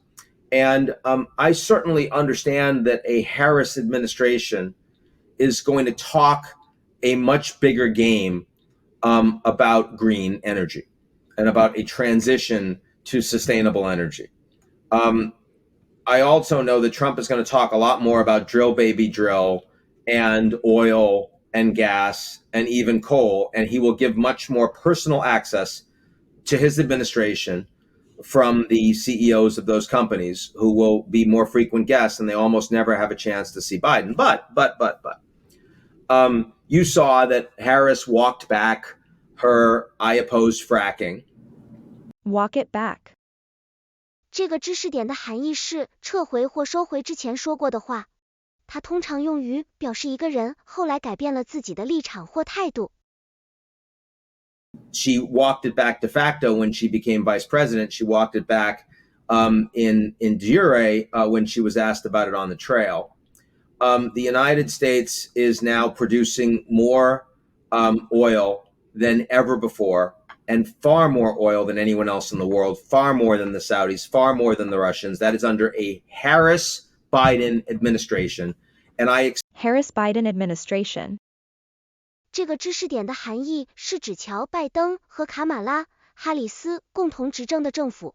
And I certainly understand that a Harris administration is going to talk a much bigger game about green energy and about a transition to sustainable energy. I also know that Trump is going to talk a lot more about drill, baby, drill, and oil and gas and even coal, and he will give much more personal access to his administration from the CEOs of those companies, who will be more frequent guests, and they almost never have a chance to see Biden. But you saw that Harris walked back her "I oppose fracking."
Walk it back.
这个知识点的含义是撤回或收回之前说过的话。它通常用于表示一个人后来改变了自己的立场或态度。
She walked it back de facto when she became vice president. She walked it back in jure when she was asked about it on the trail. The United States is now producing more oil than ever before, and far more oil than anyone else in the world, far more than the Saudis, far more than the Russians. That is under a Harris-Biden administration. And
Harris-Biden administration.
这个知识点的含义是指乔·拜登和卡马拉·哈里斯共同执政的政府。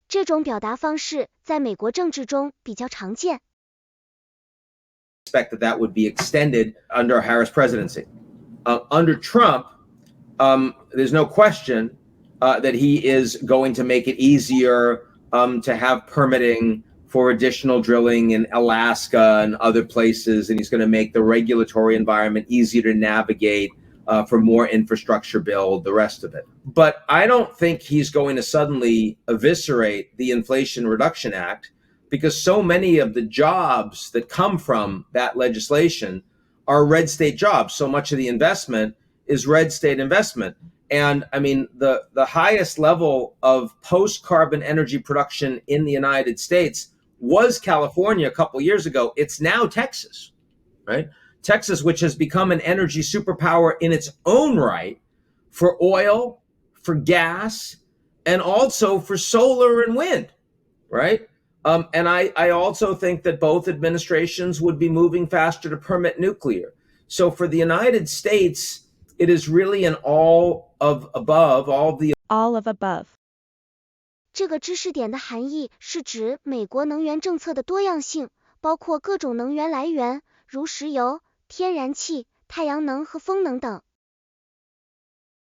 这种表达方式在美国政治中比较常见。
expect that would be extended under a Harris presidency. Under Trump, there's no question that he is going to make it easier to have permitting for additional drilling in Alaska and other places, and he's going to make the regulatory environment easier to navigate for more infrastructure build, the rest of it. But I don't think he's going to suddenly eviscerate the Inflation Reduction Act, because so many of the jobs that come from that legislation are red state jobs. So much of the investment is red state investment. And I mean, the highest level of post-carbon energy production in the United States was California a couple years ago. It's now Texas, right? Texas, which has become an energy superpower in its own right for oil, for gas, and also for solar and wind, right? And I also think that both administrations would be moving faster to permit nuclear. So for the United States, it is really an all of above.
这个知识点的含义是指美国能源政策的多样性，包括各种能源来源，如石油、天然气、太阳能和风能等。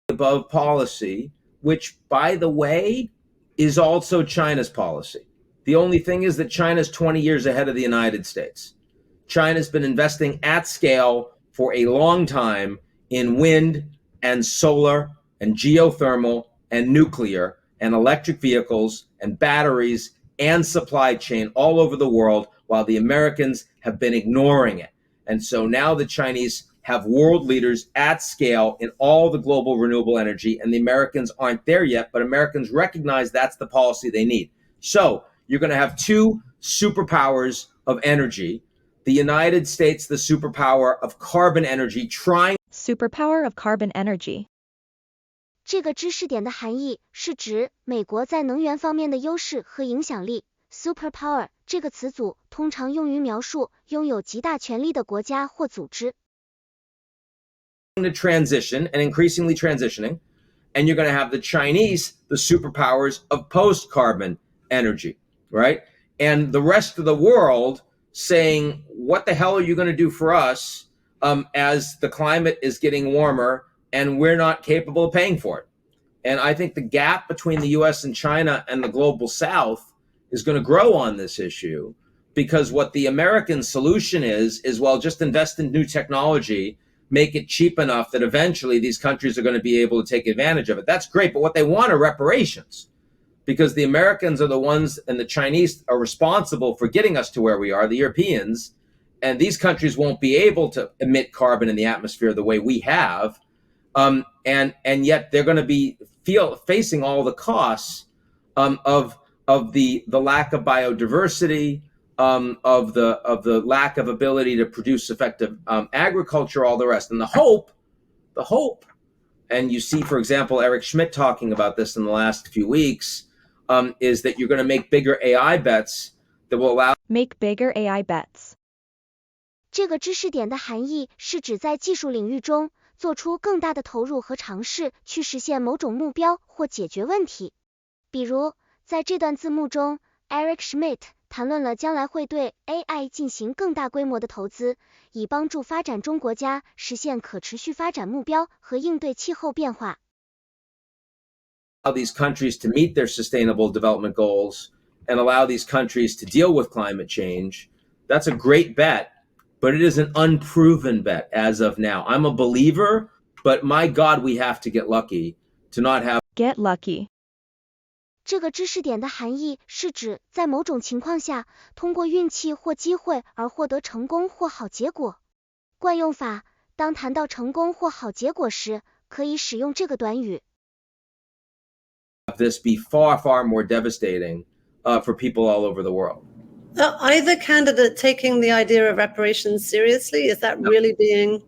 Above policy, which, by the way, is also China's policy. The only thing is that China's 20 years ahead of the United States. China's been investing at scale for a long time in wind and solar and geothermal and nuclear and electric vehicles and batteries and supply chain all over the world, while the Americans have been ignoring it. And so now the Chinese have world leaders at scale in all the global renewable energy, and the Americans aren't there yet, but Americans recognize that's the policy they need. So you're going to have two superpowers of energy. The United States, the superpower of carbon energy,
Superpower of carbon energy.
这个知识点的含义是指美国在能源方面的优势和影响力。Superpower 这个词组通常用于描述拥有极大权力的国家或组织。
to transition and increasingly transitioning, and you're going to have the Chinese, the superpowers of post-carbon energy, right? And the rest of the world saying, what the hell are you going to do for us as the climate is getting warmer and we're not capable of paying for it? And I think the gap between the US and China and the global South is going to grow on this issue, because what the American solution is, well, just invest in new technology, make it cheap enough that eventually these countries are going to be able to take advantage of it. That's great, but what they want are reparations, because the Americans are the ones and the Chinese are responsible for getting us to where we are, the Europeans, and these countries won't be able to emit carbon in the atmosphere the way we have, and yet they're going to be facing all the costs of the lack of biodiversity, of the lack of ability to produce effective agriculture, all the rest. And the hope, and you see, for example, Eric Schmidt talking about this in the last few weeks, is that you're going to make bigger AI bets that will allow
Make bigger AI bets.
这个知识点的含义是指在技术领域中做出更大的投入和尝试，去实现某种目标或解决问题。比如，在这段字幕中 ，Eric Schmidt 谈论了将来会对 AI 进行更大规模的投资，以帮助发展中国家实现可持续发展目标和应对气候变化。
Allow these countries to meet their sustainable development goals and allow these countries to deal with climate change. That's a great bet, but it is an unproven bet as of now. I'm a believer, but my God, we have to get lucky to not have.
Get lucky.
这个知识点的含义是指在某种情况下，通过运气或机会而获得成功或好结果。惯用法，当谈到成功或好结果时，可以使用这个短语。
This be far, far more devastating for people all over the world.
Are either candidate taking the idea of reparations seriously? Is that really being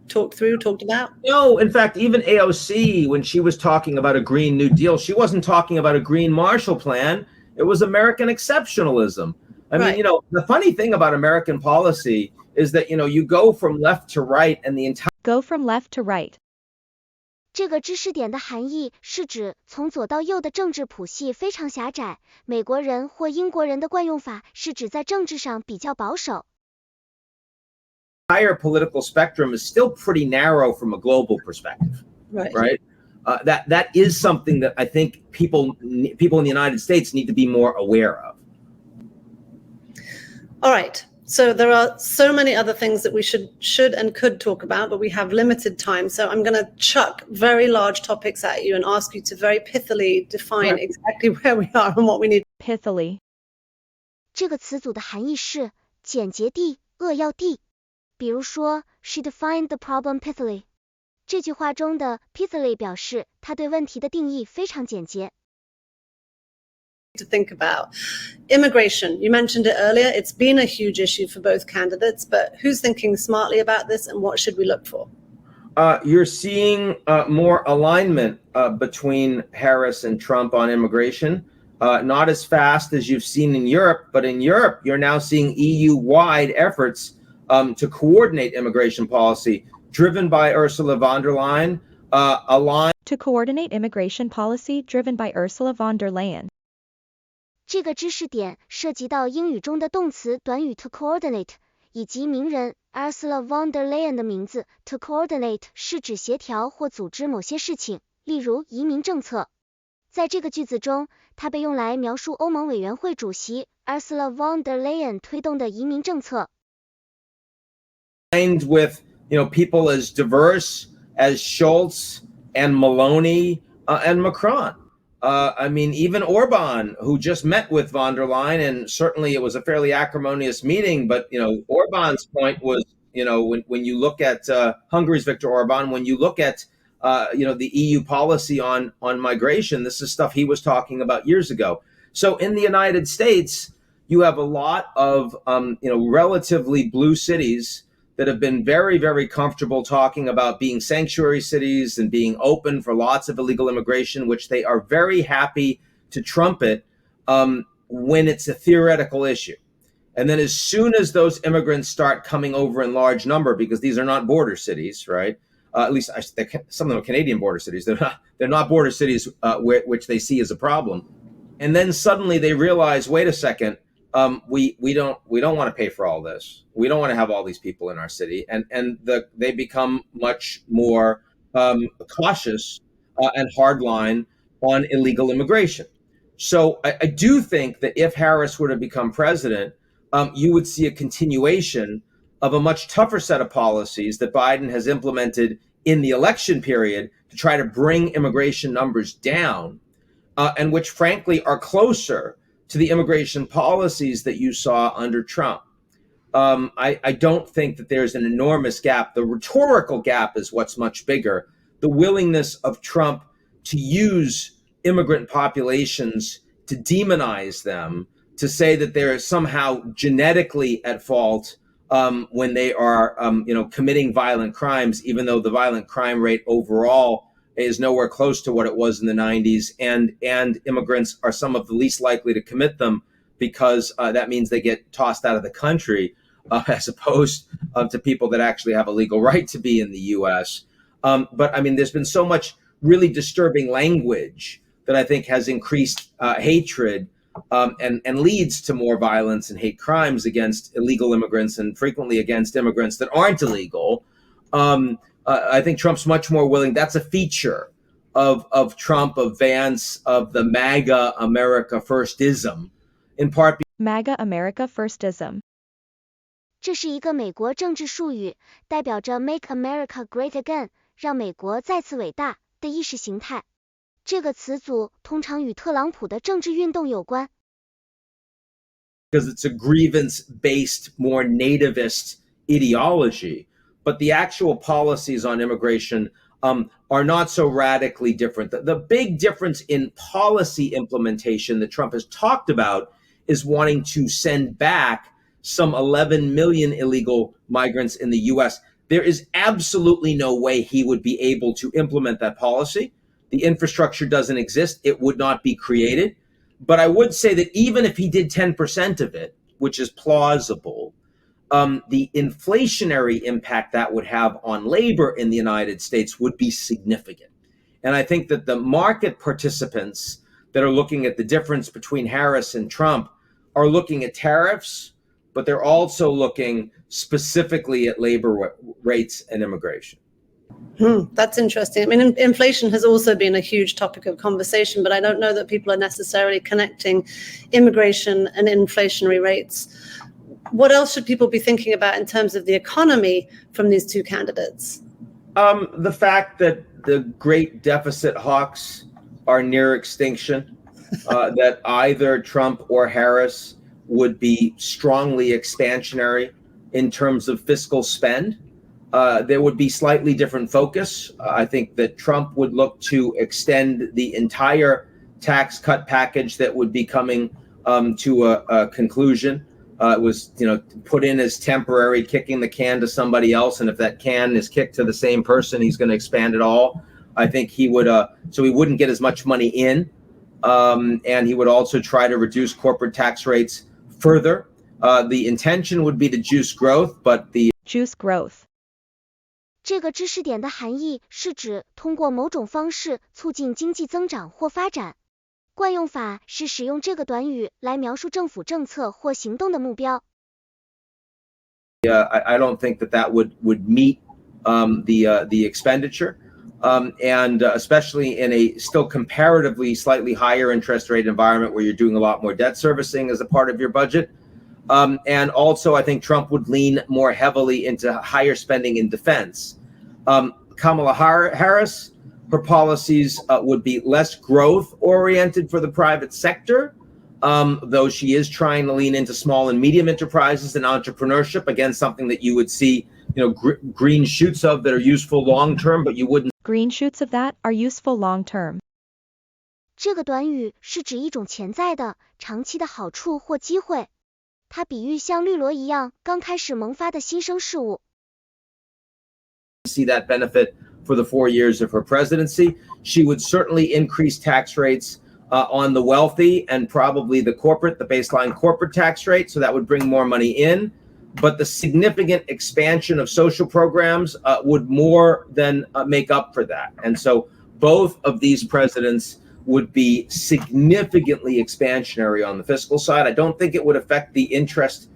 talked about?
No, in fact, even AOC, when she was talking about a Green New Deal, she wasn't talking about a Green Marshall Plan. It was American exceptionalism. I mean, the funny thing about American policy is that, you go from left to right and the entire.
Go from left to right.
这个知识点的含义是指从左到右的政治谱系非常狭窄，美国人或英国人的惯用法是指在政治上比较保守。
Entire political spectrum is still pretty narrow from a global perspective, right? That is something that I think people in the United States need to be more aware of.
All right. So there are so many other things that we should and could talk about, but we have limited time. So I'm going to chuck very large topics at you and ask you to very pithily define exactly where we are and what we need.
Pithily.
这个词组的含义是简洁地、扼要地。比如说 ，She defined the problem pithily。这句话中的 pithily 表示她对问题的定义非常简洁。
To think about immigration. You mentioned it earlier. It's been a huge issue for both candidates, but who's thinking smartly about this and what should we look for?
You're seeing more alignment between Harris and Trump on immigration. Not as fast as you've seen in Europe, but in Europe, you're now seeing EU-wide efforts to coordinate immigration policy driven by Ursula von der Leyen,
to coordinate immigration policy driven by Ursula von der Leyen.
这个知识点涉及到英语中的动词短语 to coordinate， 以及名人 Ursula von der Leyen 的名字 to coordinate 是指协调或组织某些事情，例如移民政策。在这个句子中，它被用来描述欧盟委员会主席 Ursula von der Leyen 推动的移民政策。
With people as diverse as Schultz and Maloney and Macron. I mean, even Orban, who just met with von der Leyen, and certainly it was a fairly acrimonious meeting, but, Orban's point was, when you look at Hungary's Viktor Orban, when you look at, the EU policy on migration, this is stuff he was talking about years ago. So in the United States, you have a lot of, relatively blue cities that have been very, very comfortable talking about being sanctuary cities and being open for lots of illegal immigration, which they are very happy to trumpet when it's a theoretical issue. And then as soon as those immigrants start coming over in large number, because these are not border cities, right? At least some of them are Canadian border cities. They're not border cities which they see as a problem. And then suddenly they realize, wait a second, we don't want to pay for all this. We don't want to have all these people in our city, and they become much more cautious and hardline on illegal immigration. So I do think that if Harris were to become president, you would see a continuation of a much tougher set of policies that Biden has implemented in the election period to try to bring immigration numbers down, and which frankly are closer to the immigration policies that you saw under Trump. I don't think that there's an enormous gap. The rhetorical gap is what's much bigger. The willingness of Trump to use immigrant populations to demonize them, to say that they're somehow genetically at fault when they are, committing violent crimes, even though the violent crime rate overall is nowhere close to what it was in the 90s, and immigrants are some of the least likely to commit them because that means they get tossed out of the country as opposed to people that actually have a legal right to be in the U.S. But I mean, there's been so much really disturbing language that I think has increased hatred and leads to more violence and hate crimes against illegal immigrants and frequently against immigrants that aren't illegal. I think Trump's much more willing. That's a feature of Trump, of Vance, of the MAGA America Firstism, in part.
MAGA America Firstism.
这是一个美国政治术语，代表着 Make America Great Again， 让美国再次伟大的意识形态。这个词组通常与特朗普的政治运动有关。
Because it's a grievance-based, more nativist ideology. But the actual policies on immigration are not so radically different. The big difference in policy implementation that Trump has talked about is wanting to send back some 11 million illegal migrants in the U.S. There is absolutely no way he would be able to implement that policy. The infrastructure doesn't exist. It would not be created. But I would say that even if he did 10% of it, which is plausible, the inflationary impact that would have on labor in the United States would be significant. And I think that the market participants that are looking at the difference between Harris and Trump are looking at tariffs, but they're also looking specifically at labor rates and immigration.
That's interesting. I mean, inflation has also been a huge topic of conversation, but I don't know that people are necessarily connecting immigration and inflationary rates. What else should people be thinking about in terms of the economy from these two candidates?
The fact that the great deficit hawks are near extinction, that either Trump or Harris would be strongly expansionary in terms of fiscal spend. There would be slightly different focus. I think that Trump would look to extend the entire tax cut package that would be coming to a conclusion. It was, put in as temporary, kicking the can to somebody else. And if that can is kicked to the same person, he's going to expand it all. I think he would, so he wouldn't get as much money in. And he would also try to reduce corporate tax rates further. The intention would be to juice growth, but the
Juice growth.
这个知识点的含义是指通过某种方式促进经济增长或发展。惯用法是使用这个短语来描述政府政策或行动的目标。
I don't think that would meet the expenditure, and especially in a still comparatively slightly higher interest rate environment where you're doing a lot more debt servicing as a part of your budget. And also, I think Trump would lean more heavily into higher spending in defense. Kamala Harris, her policies would be less growth oriented for the private sector, though she is trying to lean into small and medium enterprises and entrepreneurship. Again, something that you would see, green shoots of that are useful long term, but you wouldn't.
Green shoots of that are useful long term.
这个短语是指一种潜在的、长期的好处或机会。它比喻像绿萝一样刚开始萌发的新生事物。
See that benefit for the 4 years of her presidency. She would certainly increase tax rates on the wealthy and probably the baseline corporate tax rate. So that would bring more money in. But the significant expansion of social programs would more than make up for that. And so both of these presidents would be significantly expansionary on the fiscal side. I don't think it would affect the interest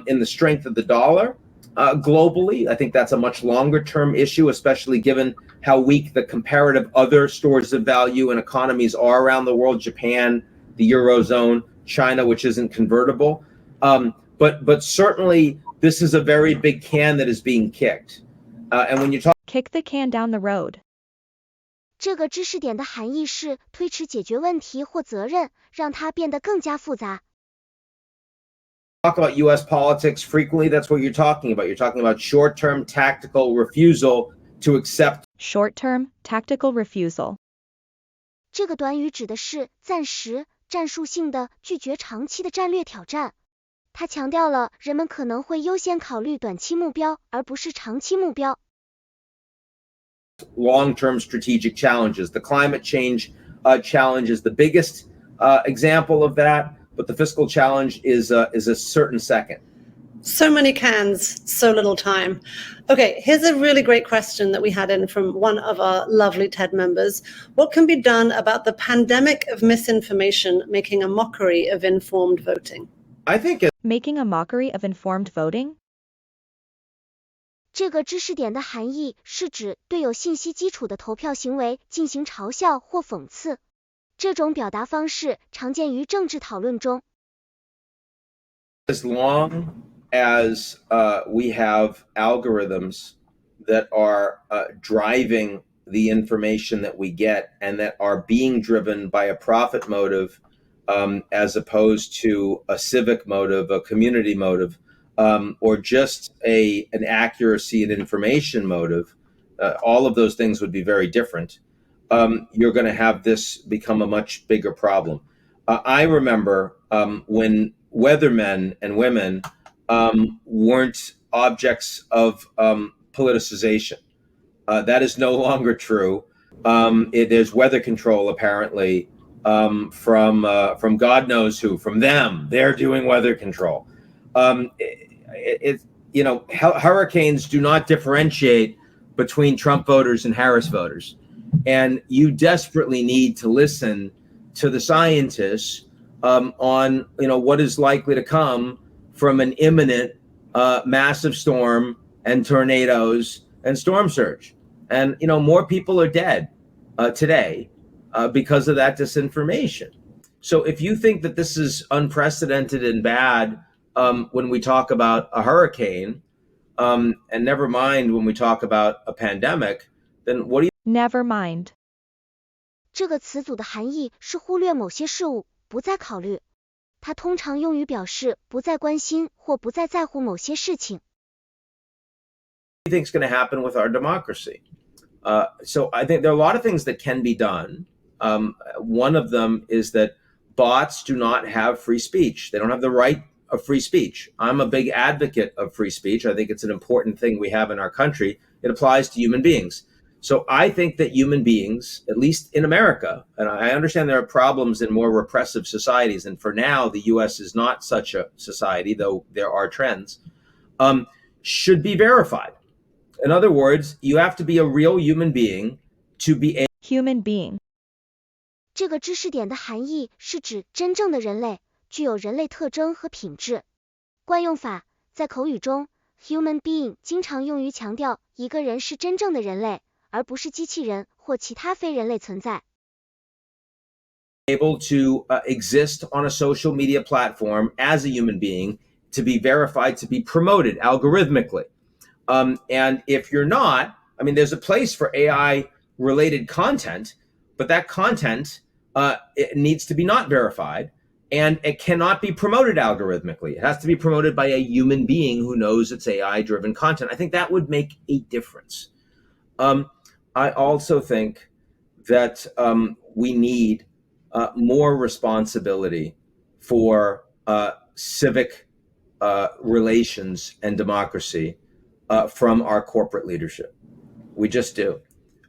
in the strength of the dollar globally. I think that's a much longer term issue, especially given how weak the comparative other stores of value and economies are around the world, Japan, the Eurozone, China, which isn't convertible. But certainly this is a very big can that is being kicked. And when you talk
Kick the can down the road.
这个知识点的含义是推迟解决问题或责任，让它变得更加复杂。
about U.S. politics frequently, that's what you're talking about. You're talking about short-term tactical refusal to accept.
Short-term tactical refusal.
这个短语指的是暂时、战术性的拒绝长期的战略挑战。它强调了人们可能会优先考虑短期目标，而不是长期目标。
Long-term strategic challenges. The climate change challenge is the biggest example of that, but the fiscal challenge is a certain second.
So many cans, so little time. Okay, here's a really great question that we had in from one of our lovely TED members. What can be done about the pandemic of misinformation making a mockery of informed voting?
I think
Making a mockery of informed voting?
这个知识点的含义是指对有信息基础的投票行为进行嘲笑或讽刺。这种表达方式常见于政治讨论中。
as long as we have algorithms that are driving the information that we get and that are being driven by a profit motive as opposed to a civic motive, a community motive, or just an accuracy and information motive, all of those things would be very different. You're going to have this become a much bigger problem. I remember when weathermen and women weren't objects of politicization. That is no longer true. There's weather control apparently from God knows who, from them. They're doing weather control. Hurricanes do not differentiate between Trump voters and Harris voters. And you desperately need to listen to the scientists on what is likely to come from an imminent massive storm and tornadoes and storm surge. And more people are dead today because of that disinformation. So if you think that this is unprecedented and bad when we talk about a hurricane, and never mind when we talk about a pandemic, then what do you
Never mind.
这个词组的含义是忽略某些事物，不再考虑。它通常用于表示不再关心或不再在乎某些事情。
think is going to happen with our democracy? So I think there are a lot of things that can be done. One of them is that bots do not have free speech. They don't have the right of free speech. I'm a big advocate of free speech. I think it's an important thing we have in our country. It applies to human beings. So I think that human beings, at least in America, and I understand there are problems in more repressive societies, and for now, the US is not such a society, though there are trends, should be verified. In other words, you have to be a real human being to be a
Human being.
这个知识点的含义是指真正的人类，具有人类特征和品质。惯用法，在口语中 human being 经常用于强调一个人是真正的人类，而不是机器人或其他非人类存在。
able to exist on a social media platform as a human being, to be verified, to be promoted algorithmically. And if you're not, I mean, there's a place for AI related content, but that content it needs to be not verified, and it cannot be promoted algorithmically. It has to be promoted by a human being who knows it's AI driven content. I think that would make a difference. I also think that we need more responsibility for civic relations and democracy from our corporate leadership. We just do.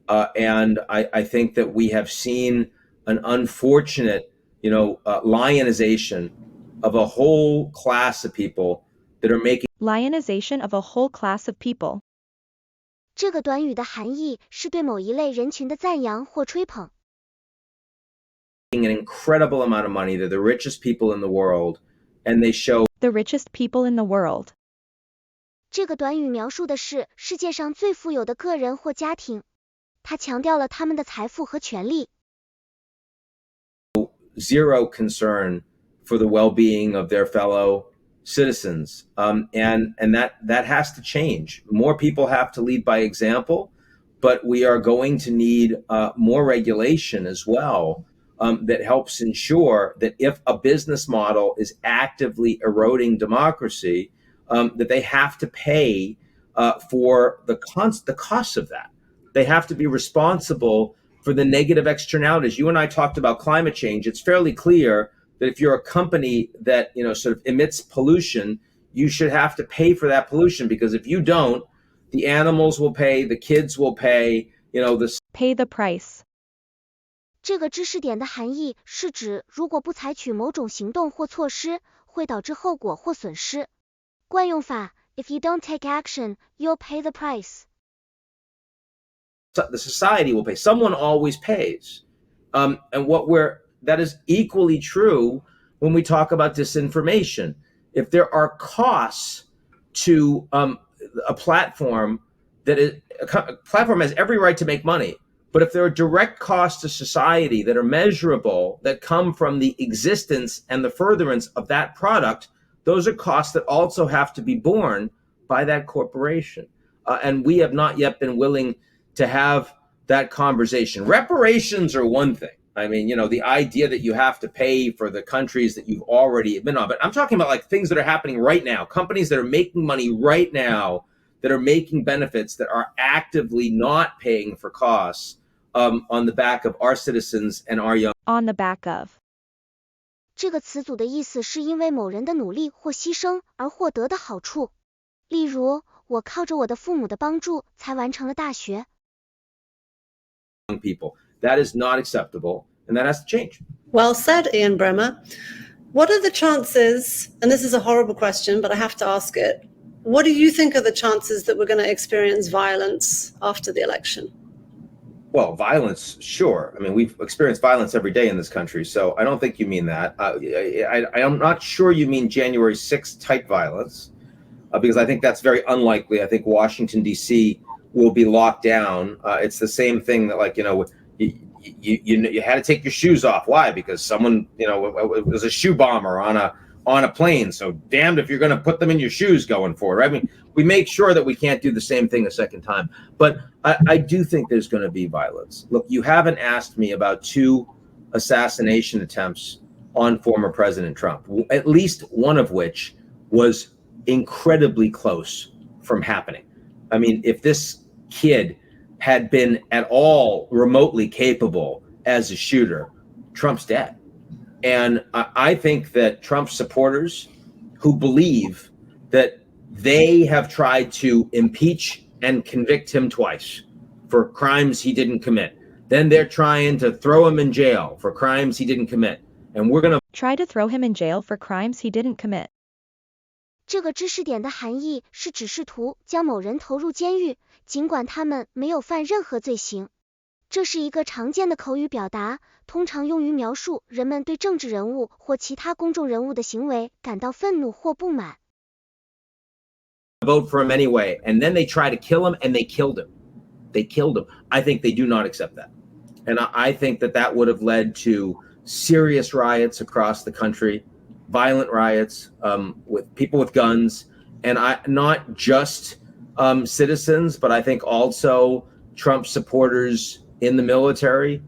And I think that we have seen an unfortunate, lionization of a whole class of people that are making
Lionization of a whole class of people.
这个短语的含义是对某一类人群的赞扬或吹捧。
an incredible amount of money. They're the richest people in the world, and they show
The richest people in the world.
这个短语描述的是世界上最富有的个人或家庭，它强调了他们的财富和权利。
zero concern for the well-being of their fellow citizens, and that has to change. More people have to lead by example, but we are going to need more regulation as well that helps ensure that if a business model is actively eroding democracy, that they have to pay for the costs of that. They have to be responsible for the negative externalities. You and I talked about climate change. It's fairly clear that if you're a company that sort of emits pollution, you should have to pay for that pollution, because if you don't, the animals will pay, the kids will pay,
Pay the price.
这个知识点的含义是指如果不采取某种行动或措施，会导致后果或损失。惯用法 If you don't take action, you'll pay the price.
The society will pay. Someone always pays. And that is equally true when we talk about disinformation. If there are costs to a platform a platform has every right to make money, but if there are direct costs to society that are measurable, that come from the existence and the furtherance of that product, those are costs that also have to be borne by that corporation. And we have not yet been willing to have that conversation. Reparations are one thing. I mean, the idea that you have to pay for the countries that you've already been on. But I'm talking about like things that are happening right now, companies that are making money right now, that are making benefits, that are actively not paying for costs on the back of our citizens and our young.
On the back of.
这个词组的意思是因为某人的努力或牺牲而获得的好处。例如，我靠着我的父母的帮助才完成了大学。
People. That is not acceptable, and that has to change.
Well said, Ian Bremer. What are the chances, and this is a horrible question, but I have to ask it, what do you think are the chances that we're going to experience violence after the election?
Well, violence, sure. I mean, we've experienced violence every day in this country, so I don't think you mean that. I'm not sure you mean January 6th type violence, because I think that's very unlikely. I think Washington, D.C. will be locked down. It's the same thing that, you had to take your shoes off. Why? Because someone, it was a shoe bomber on a plane. So damned if you're going to put them in your shoes going forward. Right? I mean, we make sure that we can't do the same thing a second time. But I do think there's going to be violence. Look, you haven't asked me about 2 assassination attempts on former President Trump, at least one of which was incredibly close from happening. I mean, if this kid had been at all remotely capable as a shooter, Trump's dead. And I think that Trump supporters who believe that they have tried to impeach and convict him twice for crimes he didn't commit. Then they're trying to throw him in jail for crimes he didn't commit. And we're going to
try to throw him in jail for crimes he didn't commit.
这个知识点的含义是指试图将某人投入监狱，尽管他们没有犯任何罪行。这是一个常见的口语表达，通常用于描述人们对政治人物或其他公众人物的行为感到愤怒或不满。
vote for him anyway, and then they try to kill him, and they killed him. They killed him. I think they do not accept that. And I think that would have led to serious riots across the country, violent riots with people with guns, and not just citizens, but I think also Trump supporters in the military,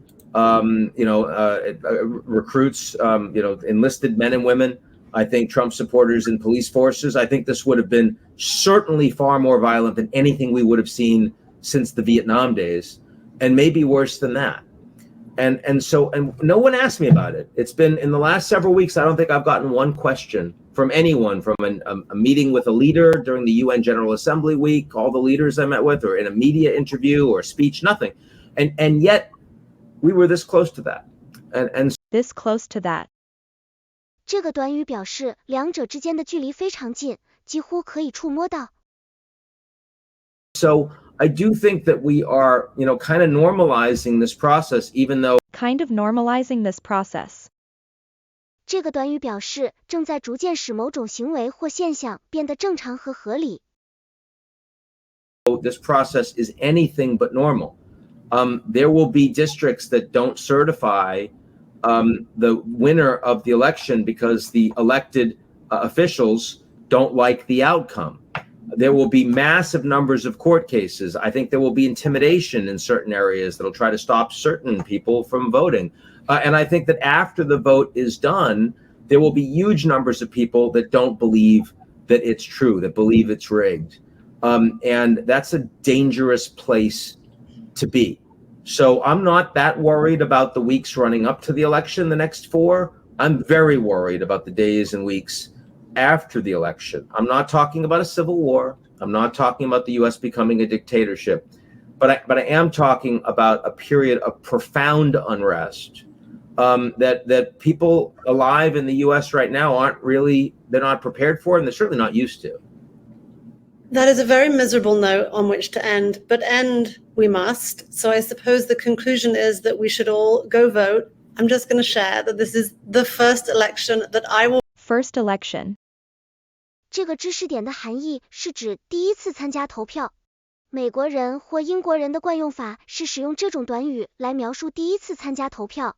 recruits, enlisted men and women. I think Trump supporters in police forces. I think this would have been certainly far more violent than anything we would have seen since the Vietnam days, and maybe worse than that. And so no one asked me about it. It's been in the last several weeks, I don't think I've gotten one question from anyone, from a meeting with a leader during the UN General Assembly week, all the leaders I met with, or in a media interview or speech, nothing. And yet we were this close to that. And
this close to that.
这个短语表示两者之间的距离非常近，几乎可以触摸到。
So I do think that we are, kind of normalizing this process, even though
kind of normalizing this process.
这个短语表示正在逐渐使某种行为或现象变得正常和合理。
This process is anything but normal. There will be districts that don't certify the winner of the election because the elected officials don't like the outcome. There will be massive numbers of court cases. I think there will be intimidation in certain areas that'll try to stop certain people from voting. And I think that after the vote is done, there will be huge numbers of people that don't believe that it's true, that believe it's rigged. And that's a dangerous place to be. So I'm not that worried about the weeks running up to the election, the next 4. I'm very worried about the days and weeks after the election. I'm not talking about a civil war. I'm not talking about the U.S. becoming a dictatorship. But I am talking about a period of profound unrest that people alive in the U.S. right now they're not prepared for, and they're certainly not used to.
That is a very miserable note on which to end, but end we must. So I suppose the conclusion is that we should all go vote. I'm just going to share that this is the first election that I will.
First election.
这个知识点的含义是指第一次参加投票。美国人或英国人的惯用法是使用这种短语来描述第一次参加投票。